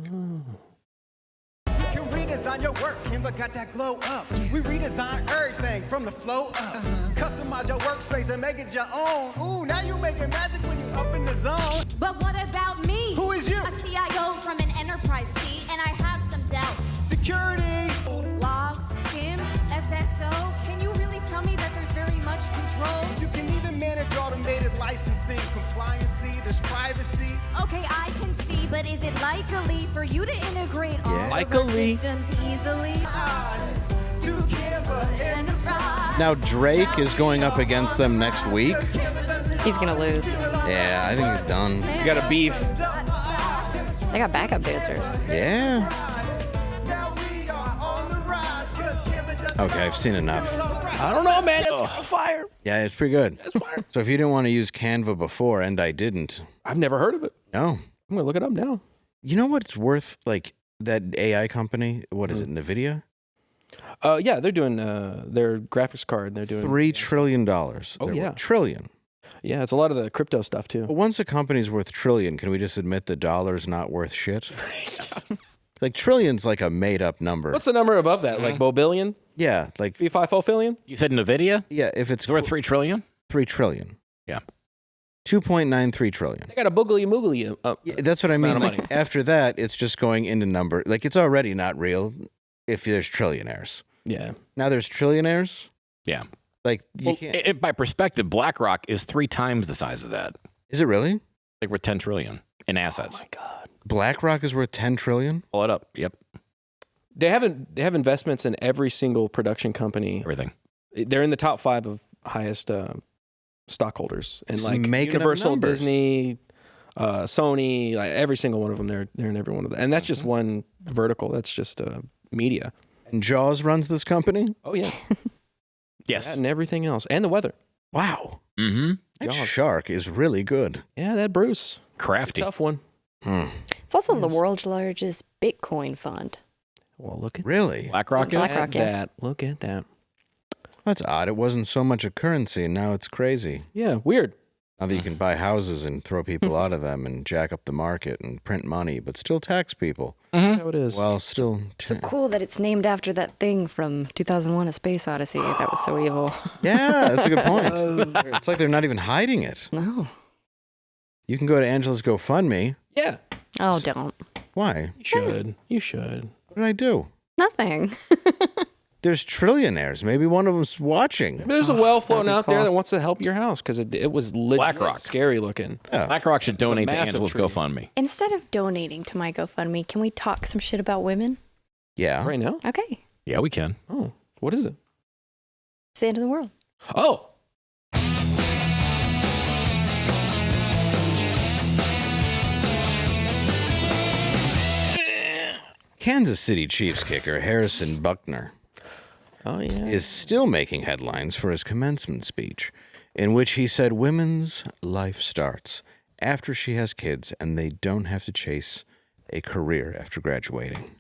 You can redesign your work, Canva got that glow up. We redesign everything from the flow up. Customize your workspace and make it your own. Ooh, now you making magic when you up in the zone. But what about me? Who is you? A CIO from an enterprise seat, and I have some doubts. Security. Logs, SCIM, SSO. Can you really tell me that there's very much control? You can even manage automated licensing, compliancy, there's privacy. Okay, I can see, but is it likely for you to integrate all of our Likely. systems easily? Now Drake is going up against them next week. He's gonna lose. Yeah, I think he's done. You got a beef. They got backup dancers. Yeah. Okay, I've seen enough. I don't know, man. It's fire. Yeah, it's pretty good. So if you didn't want to use Canva before, and I didn't. I've never heard of it. No. I'm gonna look it up now. You know what's worth, like, that AI company? What is it, NVIDIA? Yeah, they're doing their graphics card. They're doing $3 trillion. Oh, yeah. Trillion. Yeah, it's a lot of the crypto stuff, too. But once a company's worth trillion, can we just admit the dollar's not worth shit? Like, trillion's like a made-up number. What's the number above that? Like Bobillion? Yeah, like... $5 You said NVIDIA? Yeah, if it's worth $3 trillion? 3 trillion. Yeah. 2.93 trillion. They got a boogly moogly. Yeah, that's what I mean. Like, after that, it's just going into number. Like, it's already not real if there's trillionaires. Yeah. Now there's trillionaires. Yeah. Like, you can't... by perspective, BlackRock is 3 times the size of that. Is it really? Like, we're 10 trillion in assets. Oh, my God. BlackRock is worth 10 trillion? Pull it up. Yep. They have investments in every single production company. Everything. They're in the top 5 of highest stockholders. And Just like making up Universal, numbers. Disney, Sony, like every single one of them, they're in every one of them. And that's just one vertical. That's just media. And Jaws runs this company? Oh, yeah. Yes. That and everything else. And the weather. Wow. Mm-hmm. That shark is really good. Yeah, that Bruce. Crafty. Tough one. It's also the world's largest Bitcoin fund. Well, look at Really? BlackRock is? BlackRock, yeah. that. Look at that. That's odd. It wasn't so much a currency, and now it's crazy. Yeah, weird. Now that you can buy houses and throw people out of them and jack up the market and print money, but still tax people. That's how it is. Well, still... So cool that it's named after that thing from 2001: A Space Odyssey. That was so evil. Yeah, that's a good point. It's like they're not even hiding it. No. You can go to Angela's GoFundMe. Yeah. Oh, don't. Why? You should. You should. What did I do? Nothing. There's trillionaires. Maybe one of them's watching. There's a well floating that'd be out there cool. that wants to help your house because it was legit BlackRock. scary looking. Yeah. BlackRock should donate to massive Angela's tree. GoFundMe. Instead of donating to my GoFundMe, can we talk some shit about women? Yeah. Right now? Okay. Yeah, we can. Oh, what is it? It's the end of the world. Oh. Kansas City Chiefs kicker Harrison Buckner is still making headlines for his commencement speech, in which he said women's life starts after she has kids and they don't have to chase a career after graduating.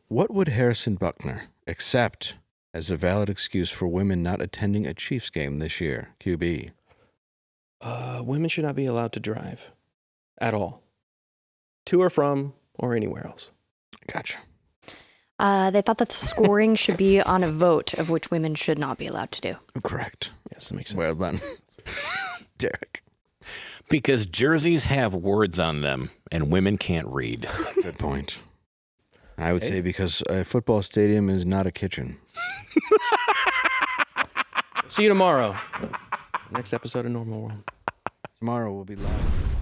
What would Harrison Buckner accept as a valid excuse for women not attending a Chiefs game this year? QB. Women should not be allowed to drive at all, to or from or anywhere else. Gotcha. They thought that the scoring should be on a vote of which women should not be allowed to do. Correct. Yes, that makes sense. Well done, Derek. Because jerseys have words on them and women can't read. Good point. I would say because a football stadium is not a kitchen. See you tomorrow. Next episode of Normal World. Tomorrow we'll be live.